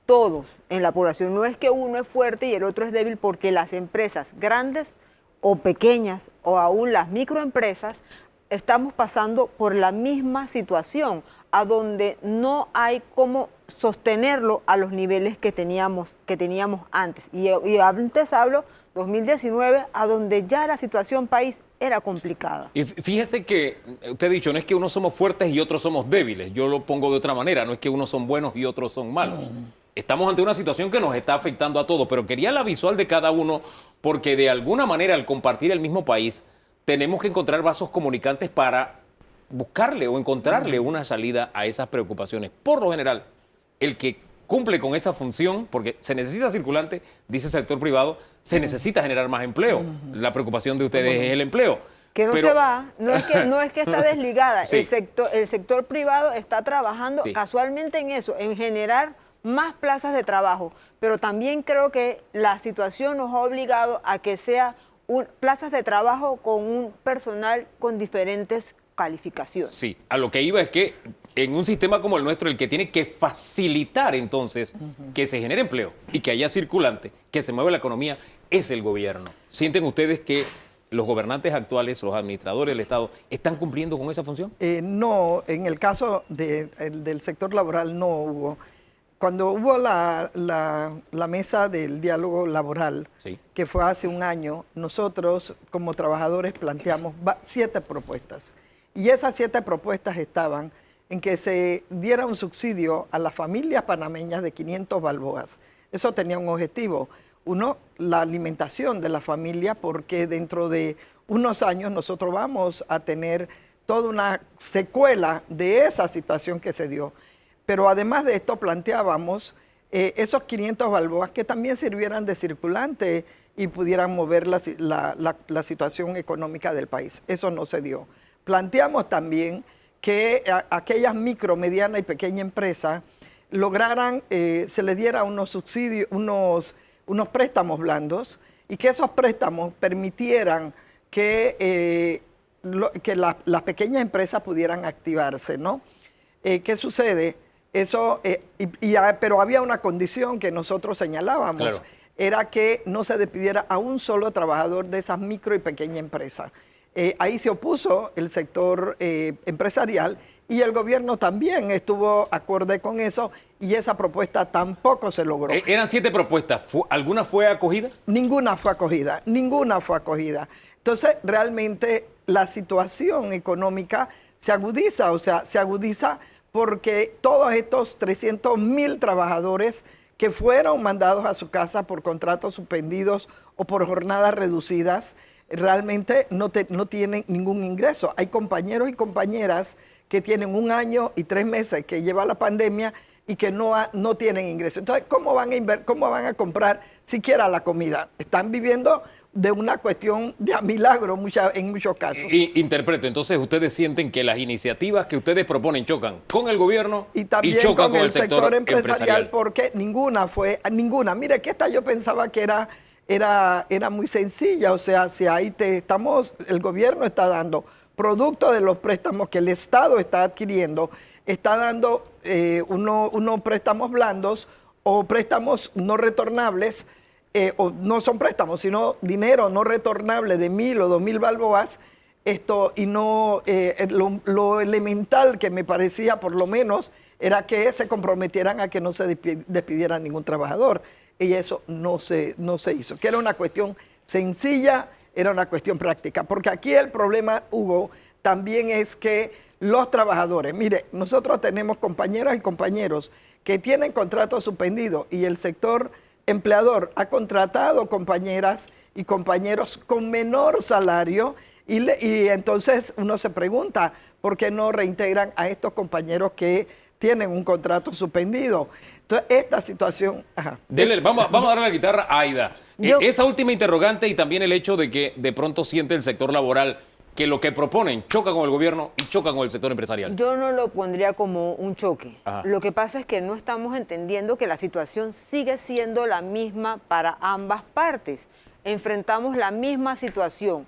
todos en la población. No es que uno es fuerte y el otro es débil, porque las empresas grandes o pequeñas o aún las microempresas estamos pasando por la misma situación, a donde no hay cómo sostenerlo a los niveles que teníamos antes. Y antes hablo 2019, a donde ya la situación país era complicada. Y fíjese que usted ha dicho, no es que unos somos fuertes y otros somos débiles. Yo lo pongo de otra manera, no es que unos son buenos y otros son malos. Estamos ante una situación que nos está afectando a todos, pero quería la visual de cada uno, porque de alguna manera, al compartir el mismo país, tenemos que encontrar vasos comunicantes para buscarle o encontrarle una salida a esas preocupaciones. Por lo general, el que cumple con esa función, porque se necesita circulante, dice el sector privado, se necesita generar más empleo. La preocupación de ustedes es el empleo. Que no se va, no es que está desligada. Sí. El sector privado está trabajando casualmente en eso, en generar más plazas de trabajo, pero también creo que la situación nos ha obligado a que sea plazas de trabajo con un personal con diferentes calificaciones. Sí, a lo que iba es que en un sistema como el nuestro, el que tiene que facilitar entonces que se genere empleo y que haya circulante, que se mueva la economía, es el gobierno. ¿Sienten ustedes que los gobernantes actuales, los administradores del Estado, están cumpliendo con esa función? No, en el caso del sector laboral no hubo. Cuando hubo la mesa del diálogo laboral, que fue hace un año, nosotros como trabajadores planteamos 7 propuestas. Y esas 7 propuestas estaban en que se diera un subsidio a las familias panameñas de 500 balboas. Eso tenía un objetivo. Uno, la alimentación de la familia, porque dentro de unos años nosotros vamos a tener toda una secuela de esa situación que se dio. Pero además de esto planteábamos esos 500 balboas que también sirvieran de circulante y pudieran mover la situación económica del país. Eso no se dio. Planteamos también que aquellas micro, mediana y pequeña empresas lograran, se les diera unos subsidios, unos préstamos blandos, y que esos préstamos permitieran que las pequeñas empresas pudieran activarse, ¿no? ¿Qué sucede? Eso, pero había una condición que nosotros señalábamos, era que no se despidiera a un solo trabajador de esas micro y pequeñas empresas. Ahí se opuso el sector empresarial, y el gobierno también estuvo acorde con eso, y esa propuesta tampoco se logró. Eran 7 propuestas. ¿Alguna fue acogida? Ninguna fue acogida, ninguna fue acogida. Entonces, realmente la situación económica se agudiza, porque todos estos 300.000 trabajadores que fueron mandados a su casa por contratos suspendidos o por jornadas reducidas, realmente no tienen ningún ingreso. Hay compañeros y compañeras que tienen 1 año y 3 meses que lleva la pandemia y que no tienen ingreso. Entonces, ¿cómo van a comprar siquiera la comida? Están viviendo de una cuestión de a milagro en muchos casos. Interpreto, entonces ustedes sienten que las iniciativas que ustedes proponen chocan con el gobierno y también chocan con el sector empresarial, porque ninguna. Mire, que esta yo pensaba que era muy sencilla, si ahí el gobierno está dando producto de los préstamos que el Estado está adquiriendo, está dando unos préstamos blandos o préstamos no retornables, o no son préstamos, sino dinero no retornable de 1.000 o 2.000 balboas, y no lo elemental que me parecía, por lo menos, era que se comprometieran a que no se despidiera ningún trabajador, y eso no se hizo, que era una cuestión sencilla, era una cuestión práctica, porque aquí el problema, Hugo, también es que los trabajadores, mire, nosotros tenemos compañeras y compañeros que tienen contratos suspendidos, y el sector empleador ha contratado compañeras y compañeros con menor salario, y entonces uno se pregunta por qué no reintegran a estos compañeros que tienen un contrato suspendido. Entonces, esta situación... Ajá. Vamos a darle la guitarra a Aida. Esa última interrogante y también el hecho de que de pronto siente el sector laboral que lo que proponen choca con el gobierno y choca con el sector empresarial. Yo no lo pondría como un choque. Ajá. Lo que pasa es que no estamos entendiendo que la situación sigue siendo la misma para ambas partes. Enfrentamos la misma situación.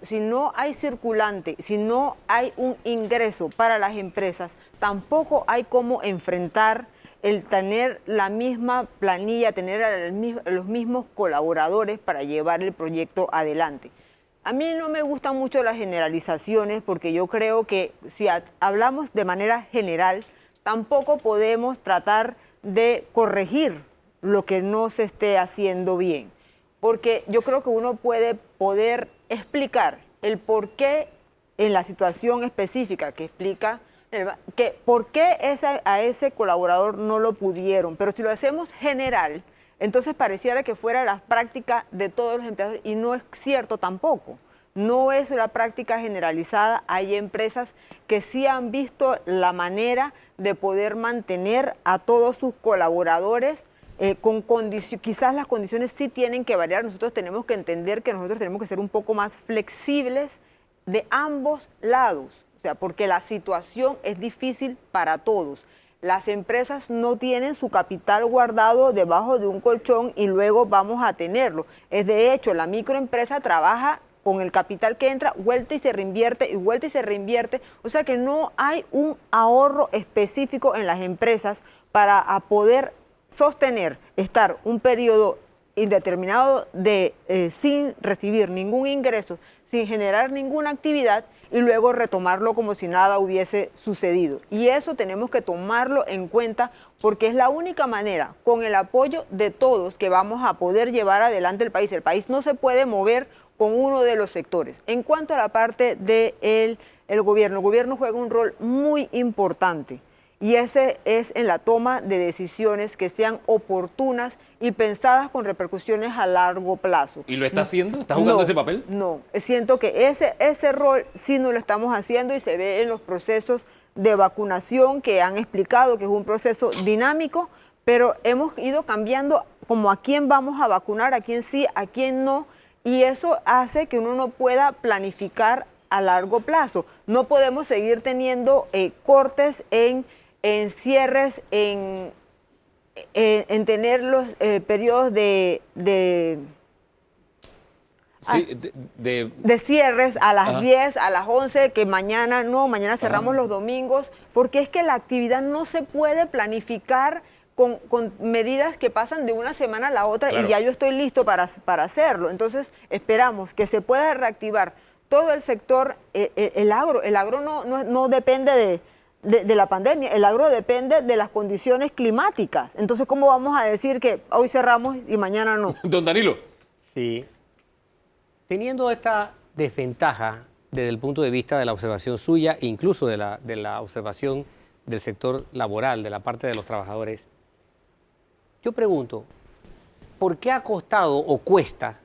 Si no hay circulante, si no hay un ingreso para las empresas, tampoco hay cómo enfrentar el tener la misma planilla, tener a los mismos colaboradores para llevar el proyecto adelante. A mí no me gustan mucho las generalizaciones porque yo creo que si hablamos de manera general, tampoco podemos tratar de corregir lo que no se esté haciendo bien. Porque yo creo que uno puede poder explicar el por qué en la situación específica que explica, que por qué a ese colaborador no lo pudieron. Pero si lo hacemos general, entonces pareciera que fuera la práctica de todos los empleadores y no es cierto tampoco. No es la práctica generalizada. Hay empresas que sí han visto la manera de poder mantener a todos sus colaboradores con quizás las condiciones sí tienen que variar. Nosotros tenemos que entender que nosotros tenemos que ser un poco más flexibles de ambos lados, o sea, porque la situación es difícil para todos. Las empresas no tienen su capital guardado debajo de un colchón y luego vamos a tenerlo. De hecho, la microempresa trabaja con el capital que entra, vuelta y se reinvierte y vuelta y se reinvierte. O sea que no hay un ahorro específico en las empresas para poder sostener, estar un periodo indeterminado sin recibir ningún ingreso, sin generar ninguna actividad y luego retomarlo como si nada hubiese sucedido. Y eso tenemos que tomarlo en cuenta porque es la única manera, con el apoyo de todos, que vamos a poder llevar adelante el país. El país no se puede mover con uno de los sectores. En cuanto a la parte del gobierno, el gobierno juega un rol muy importante. Y ese es en la toma de decisiones que sean oportunas y pensadas con repercusiones a largo plazo. ¿Y lo está haciendo? ¿Está jugando ese papel? No, siento que ese rol sí no lo estamos haciendo y se ve en los procesos de vacunación que han explicado que es un proceso dinámico, pero hemos ido cambiando como a quién vamos a vacunar, a quién sí, a quién no, y eso hace que uno no pueda planificar a largo plazo. No podemos seguir teniendo cortes en cierres, en tener los periodos de cierres a las 10, a las 11, que mañana cerramos los domingos, porque es que la actividad no se puede planificar con medidas que pasan de una semana a la otra. Claro. Y ya yo estoy listo para hacerlo. Entonces esperamos que se pueda reactivar todo el sector, el agro. El agro no depende de la pandemia, el agro depende de las condiciones climáticas. Entonces, ¿cómo vamos a decir que hoy cerramos y mañana no? Don Danilo. Sí. Teniendo esta desventaja desde el punto de vista de la observación suya, incluso de la observación del sector laboral, de la parte de los trabajadores, yo pregunto, ¿por qué ha costado o cuesta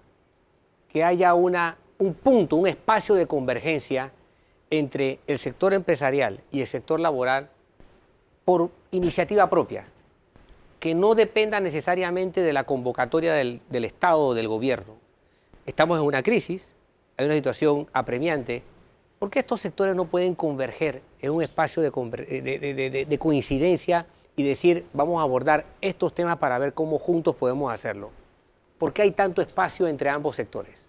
que haya un punto, un espacio de convergencia entre el sector empresarial y el sector laboral por iniciativa propia, que no dependa necesariamente de la convocatoria del Estado o del gobierno? Estamos en una crisis, hay una situación apremiante. ¿Por qué estos sectores no pueden converger en un espacio de coincidencia y decir, vamos a abordar estos temas para ver cómo juntos podemos hacerlo? ¿Por qué hay tanto espacio entre ambos sectores?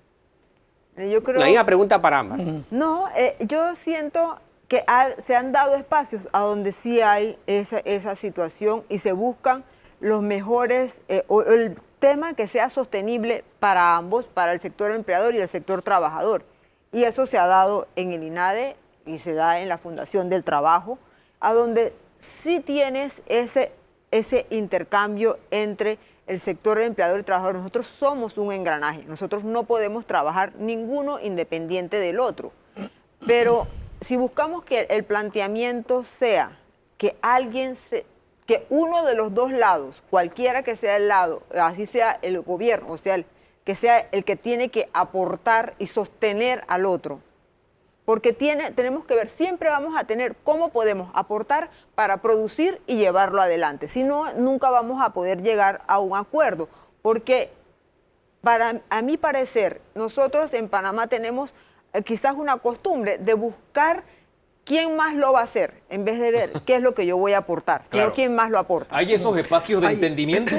Yo creo, la misma pregunta para ambas. No, yo siento que se han dado espacios a donde sí hay esa situación y se buscan los mejores, o el tema que sea sostenible para ambos, para el sector empleador y el sector trabajador. Y eso se ha dado en el INADE y se da en la Fundación del Trabajo, a donde sí tienes ese intercambio entre el sector empleador y trabajador. Nosotros somos un engranaje, nosotros no podemos trabajar ninguno independiente del otro. Pero si buscamos que el planteamiento sea que que uno de los dos lados, cualquiera que sea el lado, así sea el gobierno, o sea, que sea el que tiene que aportar y sostener al otro, porque tenemos que ver, siempre vamos a tener cómo podemos aportar para producir y llevarlo adelante. Si no, nunca vamos a poder llegar a un acuerdo, porque a mi parecer, nosotros en Panamá tenemos quizás una costumbre de buscar quién más lo va a hacer, en vez de ver qué es lo que yo voy a aportar, Claro. sino quién más lo aporta. ¿Hay esos espacios de entendimiento?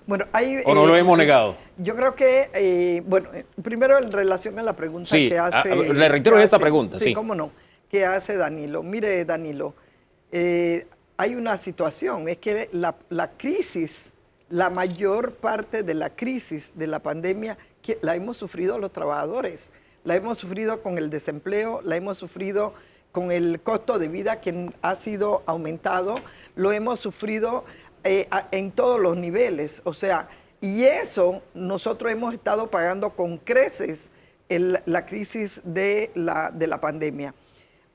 Bueno, hay, ¿O no lo hemos negado? Yo creo que, bueno, primero en relación a la pregunta Sí, que hace... le reitero que esa hace- pregunta, sí. cómo no, que hace Danilo. Mire, Danilo, hay una situación, es que la crisis, la mayor parte de la crisis de la pandemia, la hemos sufrido los trabajadores, la hemos sufrido con el desempleo, la hemos sufrido con el costo de vida que ha sido aumentado, lo hemos sufrido en todos los niveles, o sea, y eso nosotros hemos estado pagando con creces la crisis de la pandemia.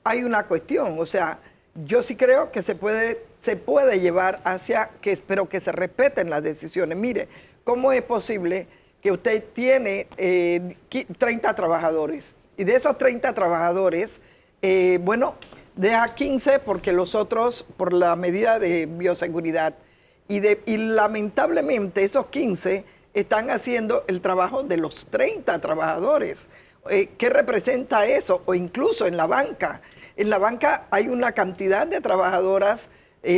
Hay una cuestión, o sea, yo sí creo que se puede llevar hacia pero que se respeten las decisiones. Mire, ¿cómo es posible que usted tiene 30 trabajadores y de esos 30 trabajadores, bueno, deja 15 porque los otros por la medida de bioseguridad y lamentablemente esos 15 están haciendo el trabajo de los 30 trabajadores? ¿Qué representa eso? O incluso en la banca. En la banca hay una cantidad de trabajadoras,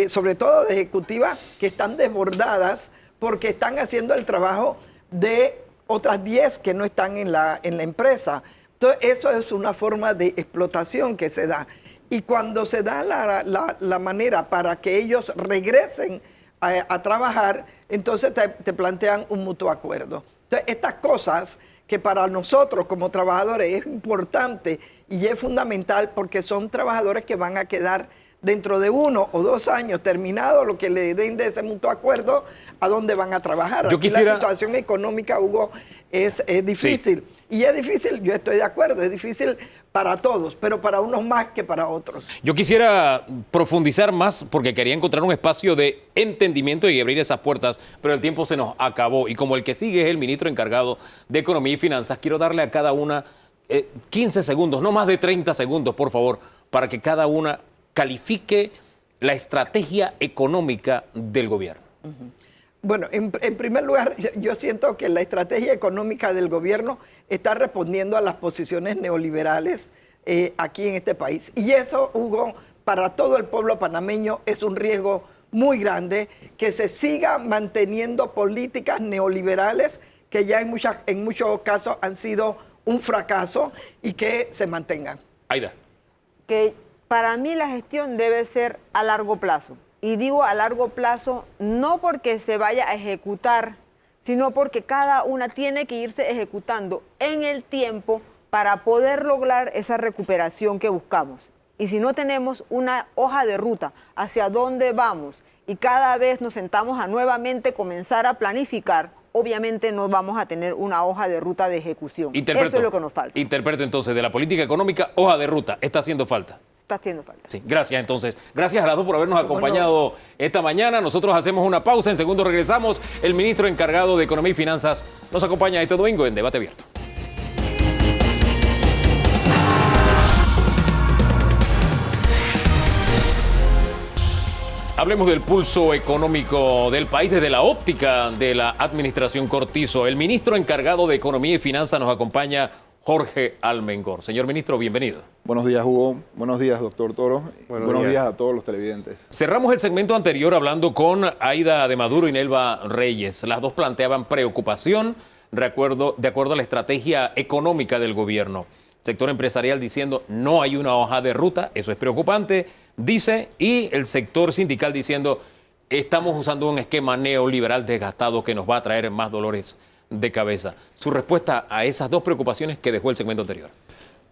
sobre todo de ejecutivas, que están desbordadas porque están haciendo el trabajo de otras 10 que no están en la empresa. Entonces, eso es una forma de explotación que se da. Y cuando se da la manera para que ellos regresen a trabajar, entonces te plantean un mutuo acuerdo. Entonces, estas cosas que para nosotros como trabajadores es importante y es fundamental porque son trabajadores que van a quedar dentro de 1 o 2 años, terminado lo que le den de ese mutuo acuerdo, a dónde van a trabajar. Yo Aquí quisiera... la situación económica, Hugo, es difícil. Sí. Y es difícil, yo estoy de acuerdo, es difícil para todos, pero para unos más que para otros. Yo quisiera profundizar más porque quería encontrar un espacio de entendimiento y abrir esas puertas, pero el tiempo se nos acabó. Y como el que sigue es el ministro encargado de Economía y Finanzas, quiero darle a cada una 15 segundos, no más de 30 segundos, por favor, para que cada una califique la estrategia económica del gobierno. Bueno, en primer lugar, yo siento que la estrategia económica del gobierno está respondiendo a las posiciones neoliberales aquí en este país. Y eso, Hugo, para todo el pueblo panameño es un riesgo muy grande que se siga manteniendo políticas neoliberales que ya en muchos casos han sido un fracaso y que se mantengan. Aida. Que para mí la gestión debe ser a largo plazo. Y digo a largo plazo no porque se vaya a ejecutar, sino porque cada una tiene que irse ejecutando en el tiempo para poder lograr esa recuperación que buscamos. Y si no tenemos una hoja de ruta hacia dónde vamos y cada vez nos sentamos a nuevamente comenzar a planificar, obviamente no vamos a tener una hoja de ruta de ejecución. Eso es lo que nos falta. Interpreto entonces de la política económica, hoja de ruta, está haciendo falta. Está haciendo falta. Sí, gracias entonces. Gracias a las dos por habernos acompañado esta mañana. Nosotros hacemos una pausa, en segundos regresamos. El ministro encargado de Economía y Finanzas nos acompaña este domingo en Debate Abierto. Hablemos del pulso económico del país desde la óptica de la administración Cortizo. El ministro encargado de Economía y Finanzas nos acompaña, Jorge Almengor. Señor ministro, bienvenido. Buenos días, Hugo. Buenos días, doctor Toro. Buenos días a todos los televidentes. Cerramos el segmento anterior hablando con Aida de Maduro y Nelva Reyes. Las dos planteaban preocupación de acuerdo a la estrategia económica del gobierno. Sector empresarial diciendo no hay una hoja de ruta, eso es preocupante, dice, y el sector sindical diciendo estamos usando un esquema neoliberal desgastado que nos va a traer más dolores de cabeza. Su respuesta a esas dos preocupaciones que dejó el segmento anterior.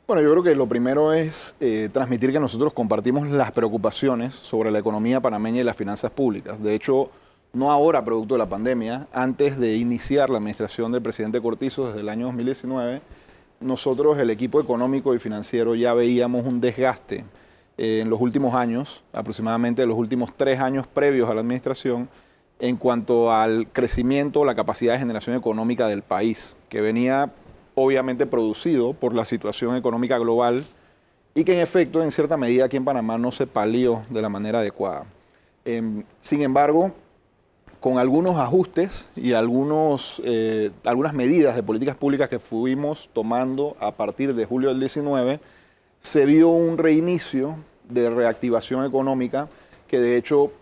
Bueno, yo creo que lo primero es transmitir que nosotros compartimos las preocupaciones sobre la economía panameña y las finanzas públicas. De hecho, no ahora producto de la pandemia, antes de iniciar la administración del presidente Cortizo desde el año 2019, nosotros, el equipo económico y financiero, ya veíamos un desgaste en los últimos años, aproximadamente los últimos 3 años previos a la administración, en cuanto al crecimiento, la capacidad de generación económica del país, que venía obviamente producido por la situación económica global y que en efecto, en cierta medida, aquí en Panamá no se palió de la manera adecuada. Sin embargo, con algunos ajustes y algunas medidas de políticas públicas que fuimos tomando a partir de julio del 19, se vio un reinicio de reactivación económica que de hecho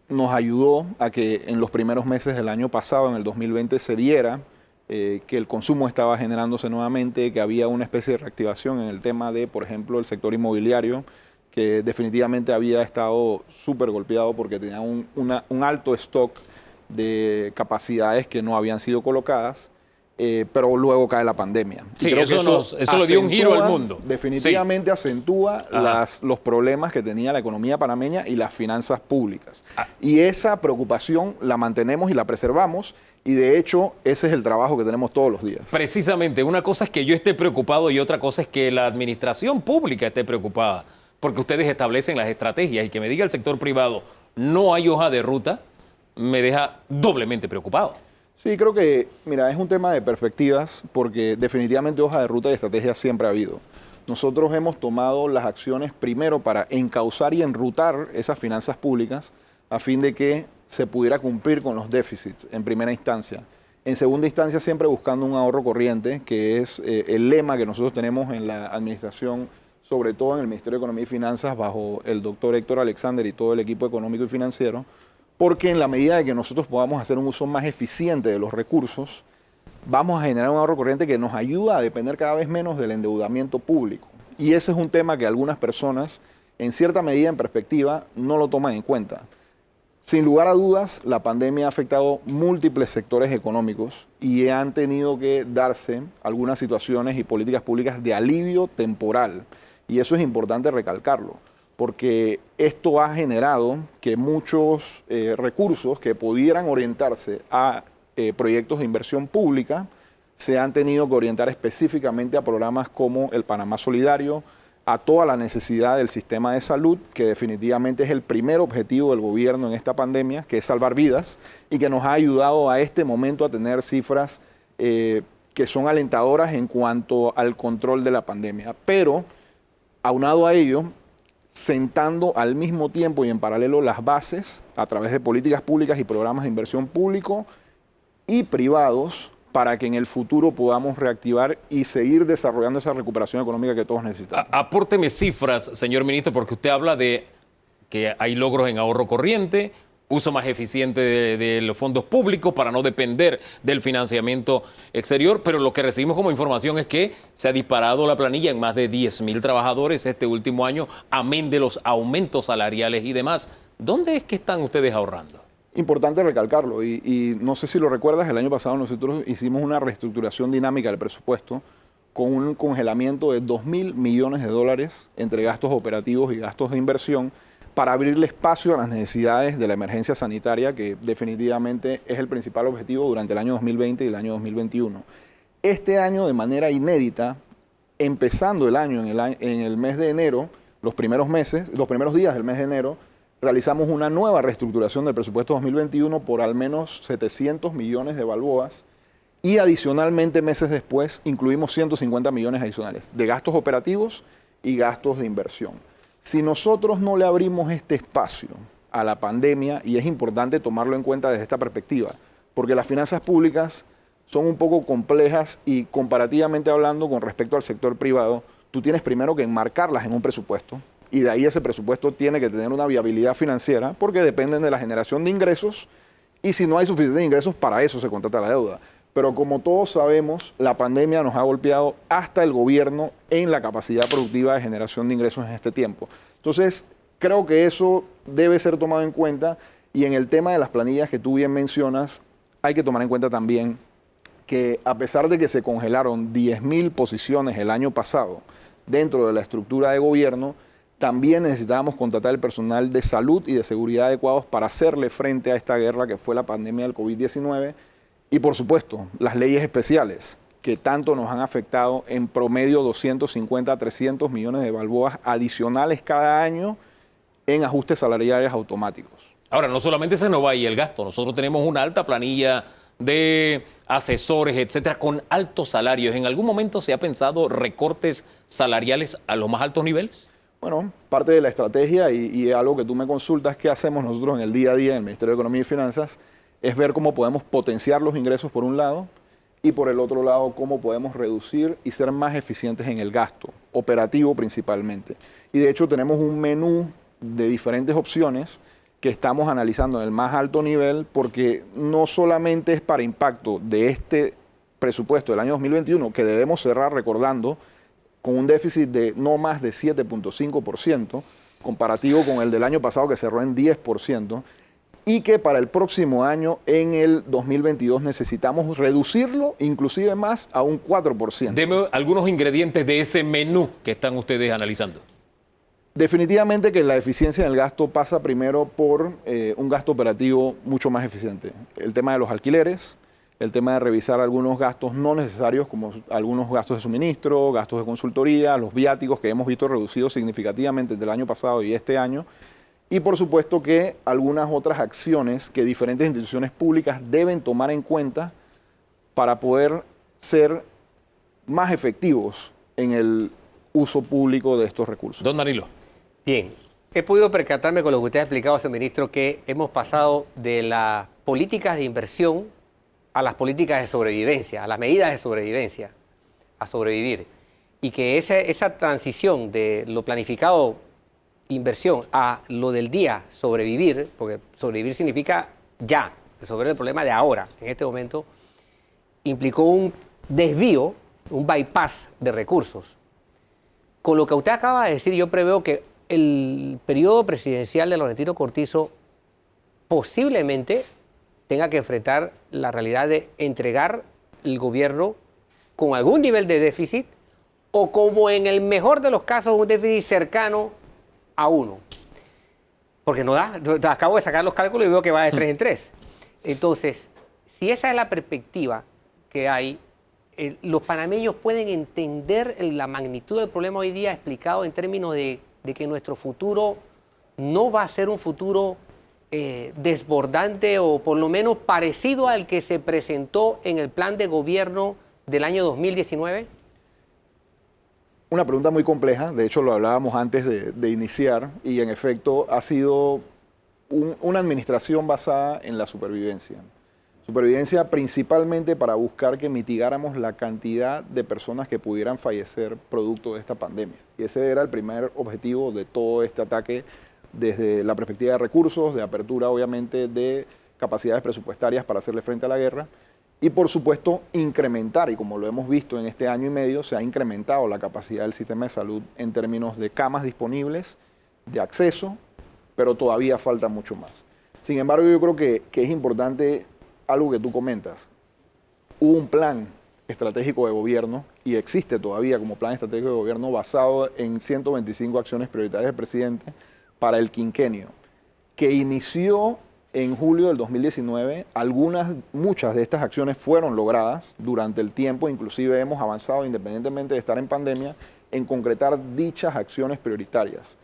nos ayudó a que en los primeros meses del año pasado, en el 2020, se viera que el consumo estaba generándose nuevamente, que había una especie de reactivación en el tema de, por ejemplo, el sector inmobiliario, que definitivamente había estado súper golpeado porque tenía un alto stock de capacidades que no habían sido colocadas, pero luego cae la pandemia. Sí, eso le dio un giro al mundo. Definitivamente acentúa los problemas que tenía la economía panameña y las finanzas públicas. Y esa preocupación la mantenemos y la preservamos, y de hecho ese es el trabajo que tenemos todos los días. Precisamente, una cosa es que yo esté preocupado y otra cosa es que la administración pública esté preocupada, porque ustedes establecen las estrategias, y que me diga el sector privado no hay hoja de ruta, me deja doblemente preocupado. Sí, creo que, mira, es un tema de perspectivas, porque definitivamente hoja de ruta y estrategia siempre ha habido. Nosotros hemos tomado las acciones primero para encauzar y enrutar esas finanzas públicas a fin de que se pudiera cumplir con los déficits en primera instancia. En segunda instancia, siempre buscando un ahorro corriente, que es el lema que nosotros tenemos en la administración, sobre todo en el Ministerio de Economía y Finanzas, bajo el doctor Héctor Alexander y todo el equipo económico y financiero, porque en la medida de que nosotros podamos hacer un uso más eficiente de los recursos, vamos a generar un ahorro corriente que nos ayuda a depender cada vez menos del endeudamiento público. Y ese es un tema que algunas personas, en cierta medida, en perspectiva, no lo toman en cuenta. Sin lugar a dudas, la pandemia ha afectado múltiples sectores económicos y han tenido que darse algunas situaciones y políticas públicas de alivio temporal. Y eso es importante recalcarlo, porque esto ha generado que muchos recursos que pudieran orientarse a proyectos de inversión pública se han tenido que orientar específicamente a programas como el Panamá Solidario, a toda la necesidad del sistema de salud, que definitivamente es el primer objetivo del gobierno en esta pandemia, que es salvar vidas, y que nos ha ayudado a este momento a tener cifras que son alentadoras en cuanto al control de la pandemia. Pero, aunado a ello, sentando al mismo tiempo y en paralelo las bases a través de políticas públicas y programas de inversión público y privados para que en el futuro podamos reactivar y seguir desarrollando esa recuperación económica que todos necesitamos. Apórteme cifras, señor ministro, porque usted habla de que hay logros en ahorro corriente, uso más eficiente de los fondos públicos para no depender del financiamiento exterior, pero lo que recibimos como información es que se ha disparado la planilla en más de 10,000 trabajadores este último año, amén de los aumentos salariales y demás. ¿Dónde es que están ustedes ahorrando? Importante recalcarlo, y no sé si lo recuerdas, el año pasado nosotros hicimos una reestructuración dinámica del presupuesto con un congelamiento de 2.000 millones de dólares entre gastos operativos y gastos de inversión, para abrirle espacio a las necesidades de la emergencia sanitaria, que definitivamente es el principal objetivo durante el año 2020 y el año 2021. Este año, de manera inédita, empezando el año en el mes de enero, los primeros días del mes de enero, realizamos una nueva reestructuración del presupuesto 2021 por al menos 700 millones de balboas, y adicionalmente, meses después, incluimos 150 millones adicionales de gastos operativos y gastos de inversión. Si nosotros no le abrimos este espacio a la pandemia, y es importante tomarlo en cuenta desde esta perspectiva, porque las finanzas públicas son un poco complejas y comparativamente hablando con respecto al sector privado, tú tienes primero que enmarcarlas en un presupuesto, y de ahí ese presupuesto tiene que tener una viabilidad financiera, porque dependen de la generación de ingresos, y si no hay suficientes ingresos, para eso se contrata la deuda. Pero como todos sabemos, la pandemia nos ha golpeado hasta el gobierno en la capacidad productiva de generación de ingresos en este tiempo. Entonces, creo que eso debe ser tomado en cuenta, y en el tema de las planillas que tú bien mencionas, hay que tomar en cuenta también que a pesar de que se congelaron 10.000 posiciones el año pasado dentro de la estructura de gobierno, también necesitábamos contratar el personal de salud y de seguridad adecuados para hacerle frente a esta guerra que fue la pandemia del COVID-19. Y por supuesto, las leyes especiales, que tanto nos han afectado, en promedio 250 a 300 millones de balboas adicionales cada año en ajustes salariales automáticos. Ahora, no solamente se nos va ahí el gasto, nosotros tenemos una alta planilla de asesores, etcétera, con altos salarios. ¿En algún momento se ha pensado recortes salariales a los más altos niveles? Bueno, parte de la estrategia y algo que tú me consultas, ¿qué hacemos nosotros en el día a día en el Ministerio de Economía y Finanzas? Es ver cómo podemos potenciar los ingresos por un lado y por el otro lado cómo podemos reducir y ser más eficientes en el gasto, operativo principalmente. Y de hecho tenemos un menú de diferentes opciones que estamos analizando en el más alto nivel, porque no solamente es para impacto de este presupuesto del año 2021, que debemos cerrar recordando con un déficit de no más de 7.5%, comparativo con el del año pasado que cerró en 10%, y que para el próximo año, en el 2022, necesitamos reducirlo inclusive más a un 4%. Deme algunos ingredientes de ese menú que están ustedes analizando. Definitivamente que la eficiencia en el gasto pasa primero por un gasto operativo mucho más eficiente. El tema de los alquileres, el tema de revisar algunos gastos no necesarios, como algunos gastos de suministro, gastos de consultoría, los viáticos que hemos visto reducidos significativamente del año pasado y este año. Y por supuesto que algunas otras acciones que diferentes instituciones públicas deben tomar en cuenta para poder ser más efectivos en el uso público de estos recursos. Don Danilo. Bien, he podido percatarme con lo que usted ha explicado, señor ministro, que hemos pasado de las políticas de inversión a las políticas de sobrevivencia, a las medidas de sobrevivencia, a sobrevivir. Y que esa transición de lo planificado, inversión, a lo del día, sobrevivir, porque sobrevivir significa ya, resolver el problema de ahora, en este momento, implicó un desvío, un bypass de recursos. Con lo que usted acaba de decir, yo preveo que el periodo presidencial de Laurentino Cortizo posiblemente tenga que enfrentar la realidad de entregar el gobierno con algún nivel de déficit o, como en el mejor de los casos, un déficit cercano a 1. Porque no da, acabo de sacar los cálculos y veo que va de 3 en 3. Entonces, si esa es la perspectiva que hay, los panameños pueden entender la magnitud del problema hoy día explicado en términos de que nuestro futuro no va a ser un futuro desbordante o por lo menos parecido al que se presentó en el plan de gobierno del año 2019? Una pregunta muy compleja, de hecho lo hablábamos antes de iniciar, y en efecto ha sido una administración basada en la supervivencia. Supervivencia principalmente para buscar que mitigáramos la cantidad de personas que pudieran fallecer producto de esta pandemia. Y ese era el primer objetivo de todo este ataque, desde la perspectiva de recursos, de apertura obviamente de capacidades presupuestarias para hacerle frente a la guerra, y por supuesto incrementar, y como lo hemos visto en este año y medio, se ha incrementado la capacidad del sistema de salud en términos de camas disponibles, de acceso, pero todavía falta mucho más. Sin embargo, yo creo que es importante algo que tú comentas. Hubo un plan estratégico de gobierno, y existe todavía como plan estratégico de gobierno basado en 125 acciones prioritarias del presidente para el quinquenio, que inició en julio del 2019. Muchas de estas acciones fueron logradas durante el tiempo, inclusive hemos avanzado independientemente de estar en pandemia en concretar dichas acciones prioritarias.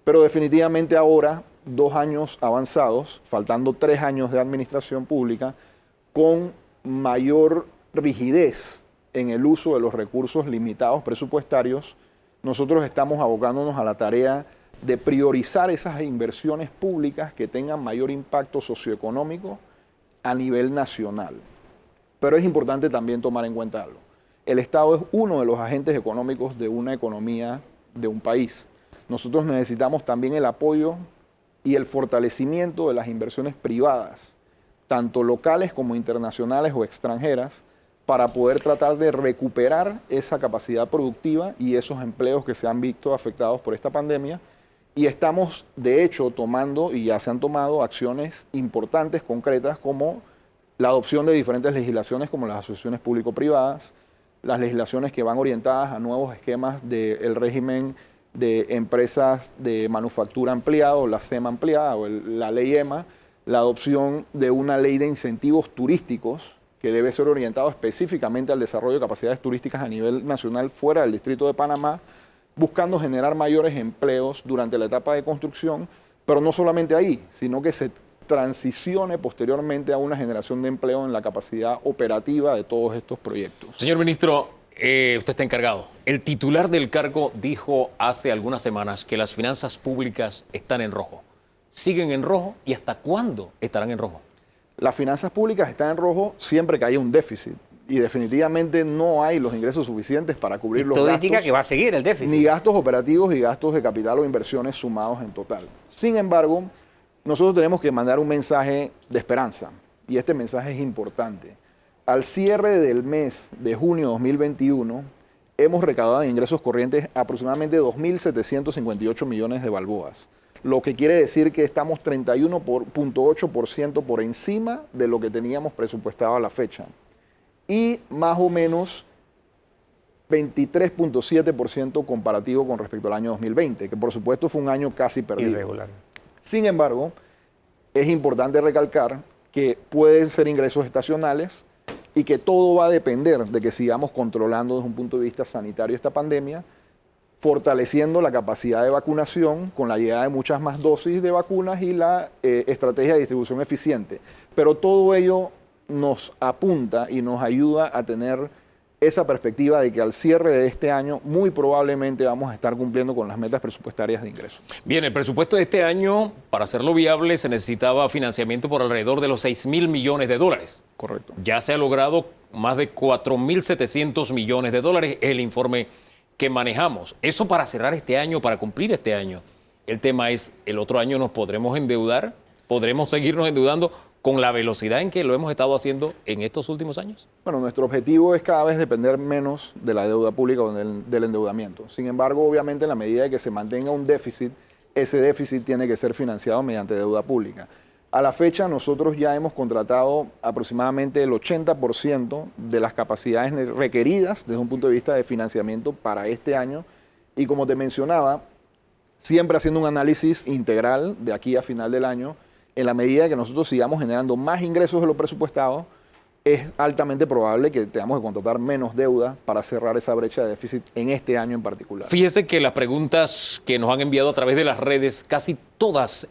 Pero definitivamente ahora, 2 años avanzados, faltando 3 años de administración pública, con mayor rigidez en el uso de los recursos limitados presupuestarios, nosotros estamos abocándonos a la tarea de priorizar esas inversiones públicas que tengan mayor impacto socioeconómico a nivel nacional. Pero es importante también tomar en cuenta algo. El Estado es uno de los agentes económicos de una economía de un país. Nosotros necesitamos también el apoyo y el fortalecimiento de las inversiones privadas, tanto locales como internacionales o extranjeras, para poder tratar de recuperar esa capacidad productiva y esos empleos que se han visto afectados por esta pandemia. Y estamos, de hecho, tomando, y ya se han tomado, acciones importantes, concretas, como la adopción de diferentes legislaciones, como las asociaciones público-privadas, las legislaciones que van orientadas a nuevos esquemas del régimen de empresas de manufactura ampliado, la SEMA ampliada, o la ley EMA, la adopción de una ley de incentivos turísticos, que debe ser orientado específicamente al desarrollo de capacidades turísticas a nivel nacional fuera del Distrito de Panamá, buscando generar mayores empleos durante la etapa de construcción, pero no solamente ahí, sino que se transicione posteriormente a una generación de empleo en la capacidad operativa de todos estos proyectos. Señor ministro, usted está encargado. El titular del cargo dijo hace algunas semanas que las finanzas públicas están en rojo. ¿Siguen en rojo y hasta cuándo estarán en rojo? Las finanzas públicas están en rojo siempre que haya un déficit y definitivamente no hay los ingresos suficientes para cubrir los Todo gastos. indica que va a seguir el déficit. Ni gastos operativos y gastos de capital o inversiones sumados en total. Sin embargo, nosotros tenemos que mandar un mensaje de esperanza y este mensaje es importante. Al cierre del mes de junio de 2021, hemos recaudado en ingresos corrientes aproximadamente 2.758 millones de balboas, lo que quiere decir que estamos 31.8% por encima de lo que teníamos presupuestado a la fecha y más o menos 23.7% comparativo con respecto al año 2020, que por supuesto fue un año casi perdido. Irregular. Sin embargo, es importante recalcar que pueden ser ingresos estacionales y que todo va a depender de que sigamos controlando desde un punto de vista sanitario esta pandemia, fortaleciendo la capacidad de vacunación con la llegada de muchas más dosis de vacunas y la estrategia de distribución eficiente. Pero todo ello nos apunta y nos ayuda a tener esa perspectiva de que al cierre de este año muy probablemente vamos a estar cumpliendo con las metas presupuestarias de ingresos. Bien, el presupuesto de este año, para hacerlo viable, se necesitaba financiamiento por alrededor de los 6.000 millones de dólares. Correcto. Ya se ha logrado más de 4.700 millones de dólares, es el informe que manejamos. Eso para cerrar este año, para cumplir este año. El tema es, ¿el otro año nos podremos endeudar? ¿Podremos seguirnos endeudando con la velocidad en que lo hemos estado haciendo en estos últimos años? Bueno, nuestro objetivo es cada vez depender menos de la deuda pública o del endeudamiento. Sin embargo, obviamente, en la medida de que se mantenga un déficit, ese déficit tiene que ser financiado mediante deuda pública. A la fecha, nosotros ya hemos contratado aproximadamente el 80% de las capacidades requeridas desde un punto de vista de financiamiento para este año. Y como te mencionaba, siempre haciendo un análisis integral de aquí a final del año, en la medida que nosotros sigamos generando más ingresos de lo presupuestado, es altamente probable que tengamos que contratar menos deuda para cerrar esa brecha de déficit en este año en particular. Fíjese que las preguntas que nos han enviado a través de las redes, casi todas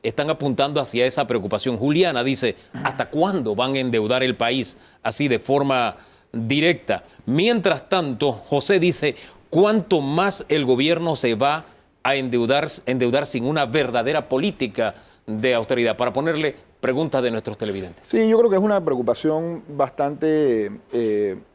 están apuntando hacia esa preocupación. Juliana dice, ¿hasta cuándo van a endeudar el país así de forma directa? Mientras tanto, José dice, ¿cuánto más el gobierno se va a endeudar sin una verdadera política de austeridad? Para ponerle preguntas de nuestros televidentes. Sí, yo creo que es una preocupación bastante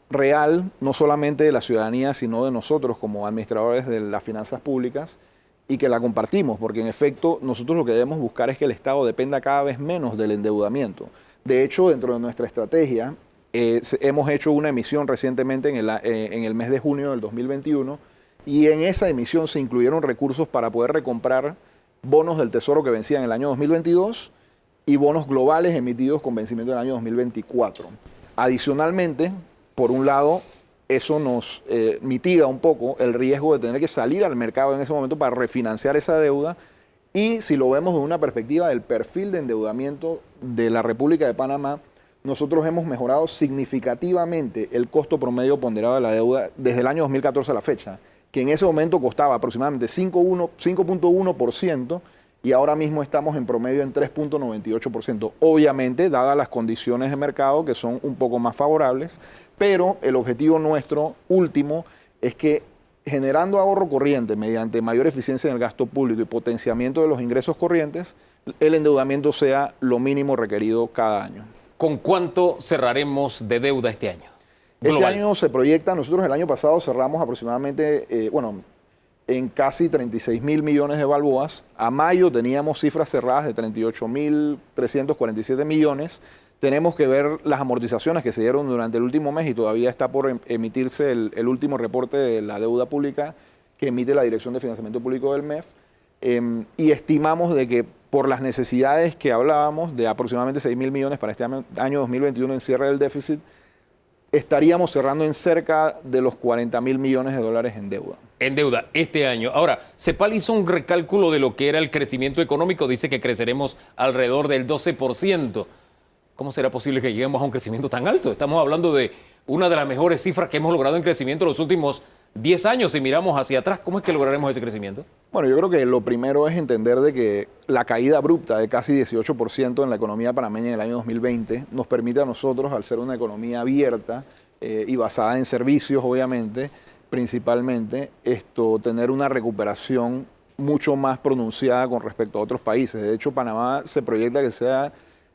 real, no solamente de la ciudadanía, sino de nosotros como administradores de las finanzas públicas, y que la compartimos, porque en efecto nosotros lo que debemos buscar es que el Estado dependa cada vez menos del endeudamiento. De hecho, dentro de nuestra estrategia, hemos hecho una emisión recientemente en el mes de junio del 2021, y en esa emisión se incluyeron recursos para poder recomprar bonos del Tesoro que vencían en el año 2022 y bonos globales emitidos con vencimiento en el año 2024. Adicionalmente, por un lado, eso nos mitiga un poco el riesgo de tener que salir al mercado en ese momento para refinanciar esa deuda. Y si lo vemos desde una perspectiva del perfil de endeudamiento de la República de Panamá, nosotros hemos mejorado significativamente el costo promedio ponderado de la deuda desde el año 2014 a la fecha, que en ese momento costaba aproximadamente 5.1% y ahora mismo estamos en promedio en 3.98%. Obviamente, dadas las condiciones de mercado que son un poco más favorables, pero el objetivo nuestro último es que generando ahorro corriente mediante mayor eficiencia en el gasto público y potenciamiento de los ingresos corrientes, el endeudamiento sea lo mínimo requerido cada año. ¿Con cuánto cerraremos de deuda este año? Este Global. año se proyecta, nosotros el año pasado cerramos aproximadamente, en casi 36.000 millones de balboas. A mayo teníamos cifras cerradas de 38.347 millones. Tenemos que ver las amortizaciones que se dieron durante el último mes y todavía está por emitirse el último reporte de la deuda pública que emite la Dirección de Financiamiento Público del MEF. Y estimamos de que por las necesidades que hablábamos de aproximadamente 6.000 millones para este año 2021 en cierre del déficit, estaríamos cerrando en cerca de los 40.000 millones de dólares en deuda. En deuda este año. Ahora, CEPAL hizo un recálculo de lo que era el crecimiento económico. Dice que creceremos alrededor del 12%. ¿Cómo será posible que lleguemos a un crecimiento tan alto? Estamos hablando de una de las mejores cifras que hemos logrado en crecimiento en los últimos 10 años, si miramos hacia atrás, ¿cómo es que lograremos ese crecimiento? Bueno, yo creo que lo primero es entender de que la caída abrupta de casi 18% en la economía panameña en el año 2020 nos permite a nosotros, al ser una economía abierta y basada en servicios, obviamente, principalmente, tener una recuperación mucho más pronunciada con respecto a otros países. De hecho, Panamá se proyecta que sea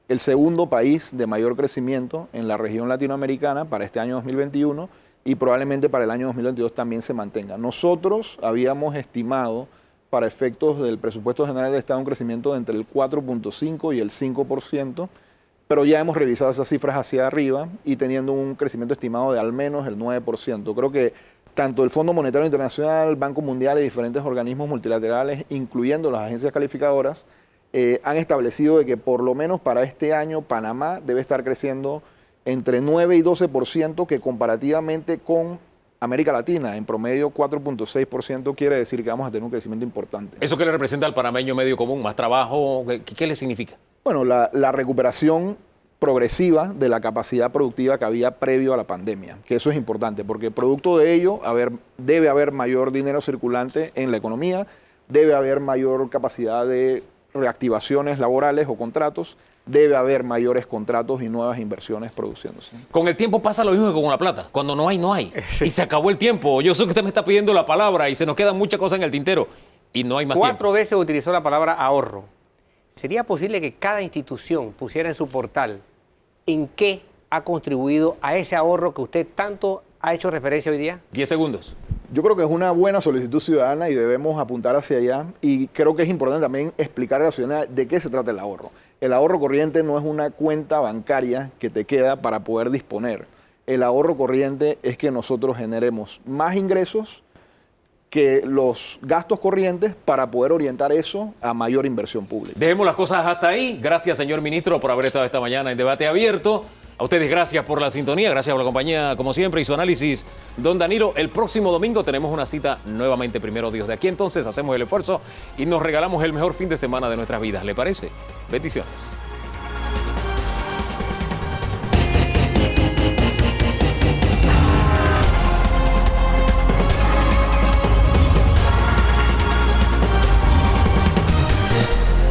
el segundo país de mayor crecimiento en la región latinoamericana para este año 2021 y probablemente para el año 2022 también se mantenga. Nosotros habíamos estimado para efectos del presupuesto general del Estado un crecimiento de entre el 4.5 y el 5%, pero ya hemos revisado esas cifras hacia arriba y teniendo un crecimiento estimado de al menos el 9%. Creo que tanto el Fondo Monetario Internacional, Banco Mundial y diferentes organismos multilaterales, incluyendo las agencias calificadoras, han establecido de que por lo menos para este año Panamá debe estar creciendo entre 9 y 12%, que comparativamente con América Latina, en promedio 4.6%, quiere decir que vamos a tener un crecimiento importante. ¿Eso qué le representa al panameño medio común? ¿Más trabajo? ¿Qué le significa? Bueno, la recuperación progresiva de la capacidad productiva que había previo a la pandemia, que eso es importante, porque producto de ello debe haber mayor dinero circulante en la economía, debe haber mayor capacidad de reactivaciones laborales o contratos, debe haber mayores contratos y nuevas inversiones produciéndose. Con el tiempo pasa lo mismo que con la plata. Cuando no hay, no hay. Y se acabó el tiempo. Yo sé que usted me está pidiendo la palabra y se nos quedan muchas cosas en el tintero y no hay más tiempo. 4 veces utilizó la palabra ahorro. ¿Sería posible que cada institución pusiera en su portal en qué ha contribuido a ese ahorro que usted tanto ha hecho referencia hoy día? 10 segundos. Yo creo que es una buena solicitud ciudadana y debemos apuntar hacia allá, y creo que es importante también explicar a la ciudadanía de qué se trata el ahorro. El ahorro corriente no es una cuenta bancaria que te queda para poder disponer. El ahorro corriente es que nosotros generemos más ingresos que los gastos corrientes para poder orientar eso a mayor inversión pública. Dejemos las cosas hasta ahí. Gracias, señor ministro, por haber estado esta mañana en Debate Abierto. A ustedes gracias por la sintonía, gracias por la compañía, como siempre, y su análisis. Don Danilo, el próximo domingo tenemos una cita nuevamente, primero Dios. De aquí entonces hacemos el esfuerzo y nos regalamos el mejor fin de semana de nuestras vidas. ¿Le parece? Bendiciones.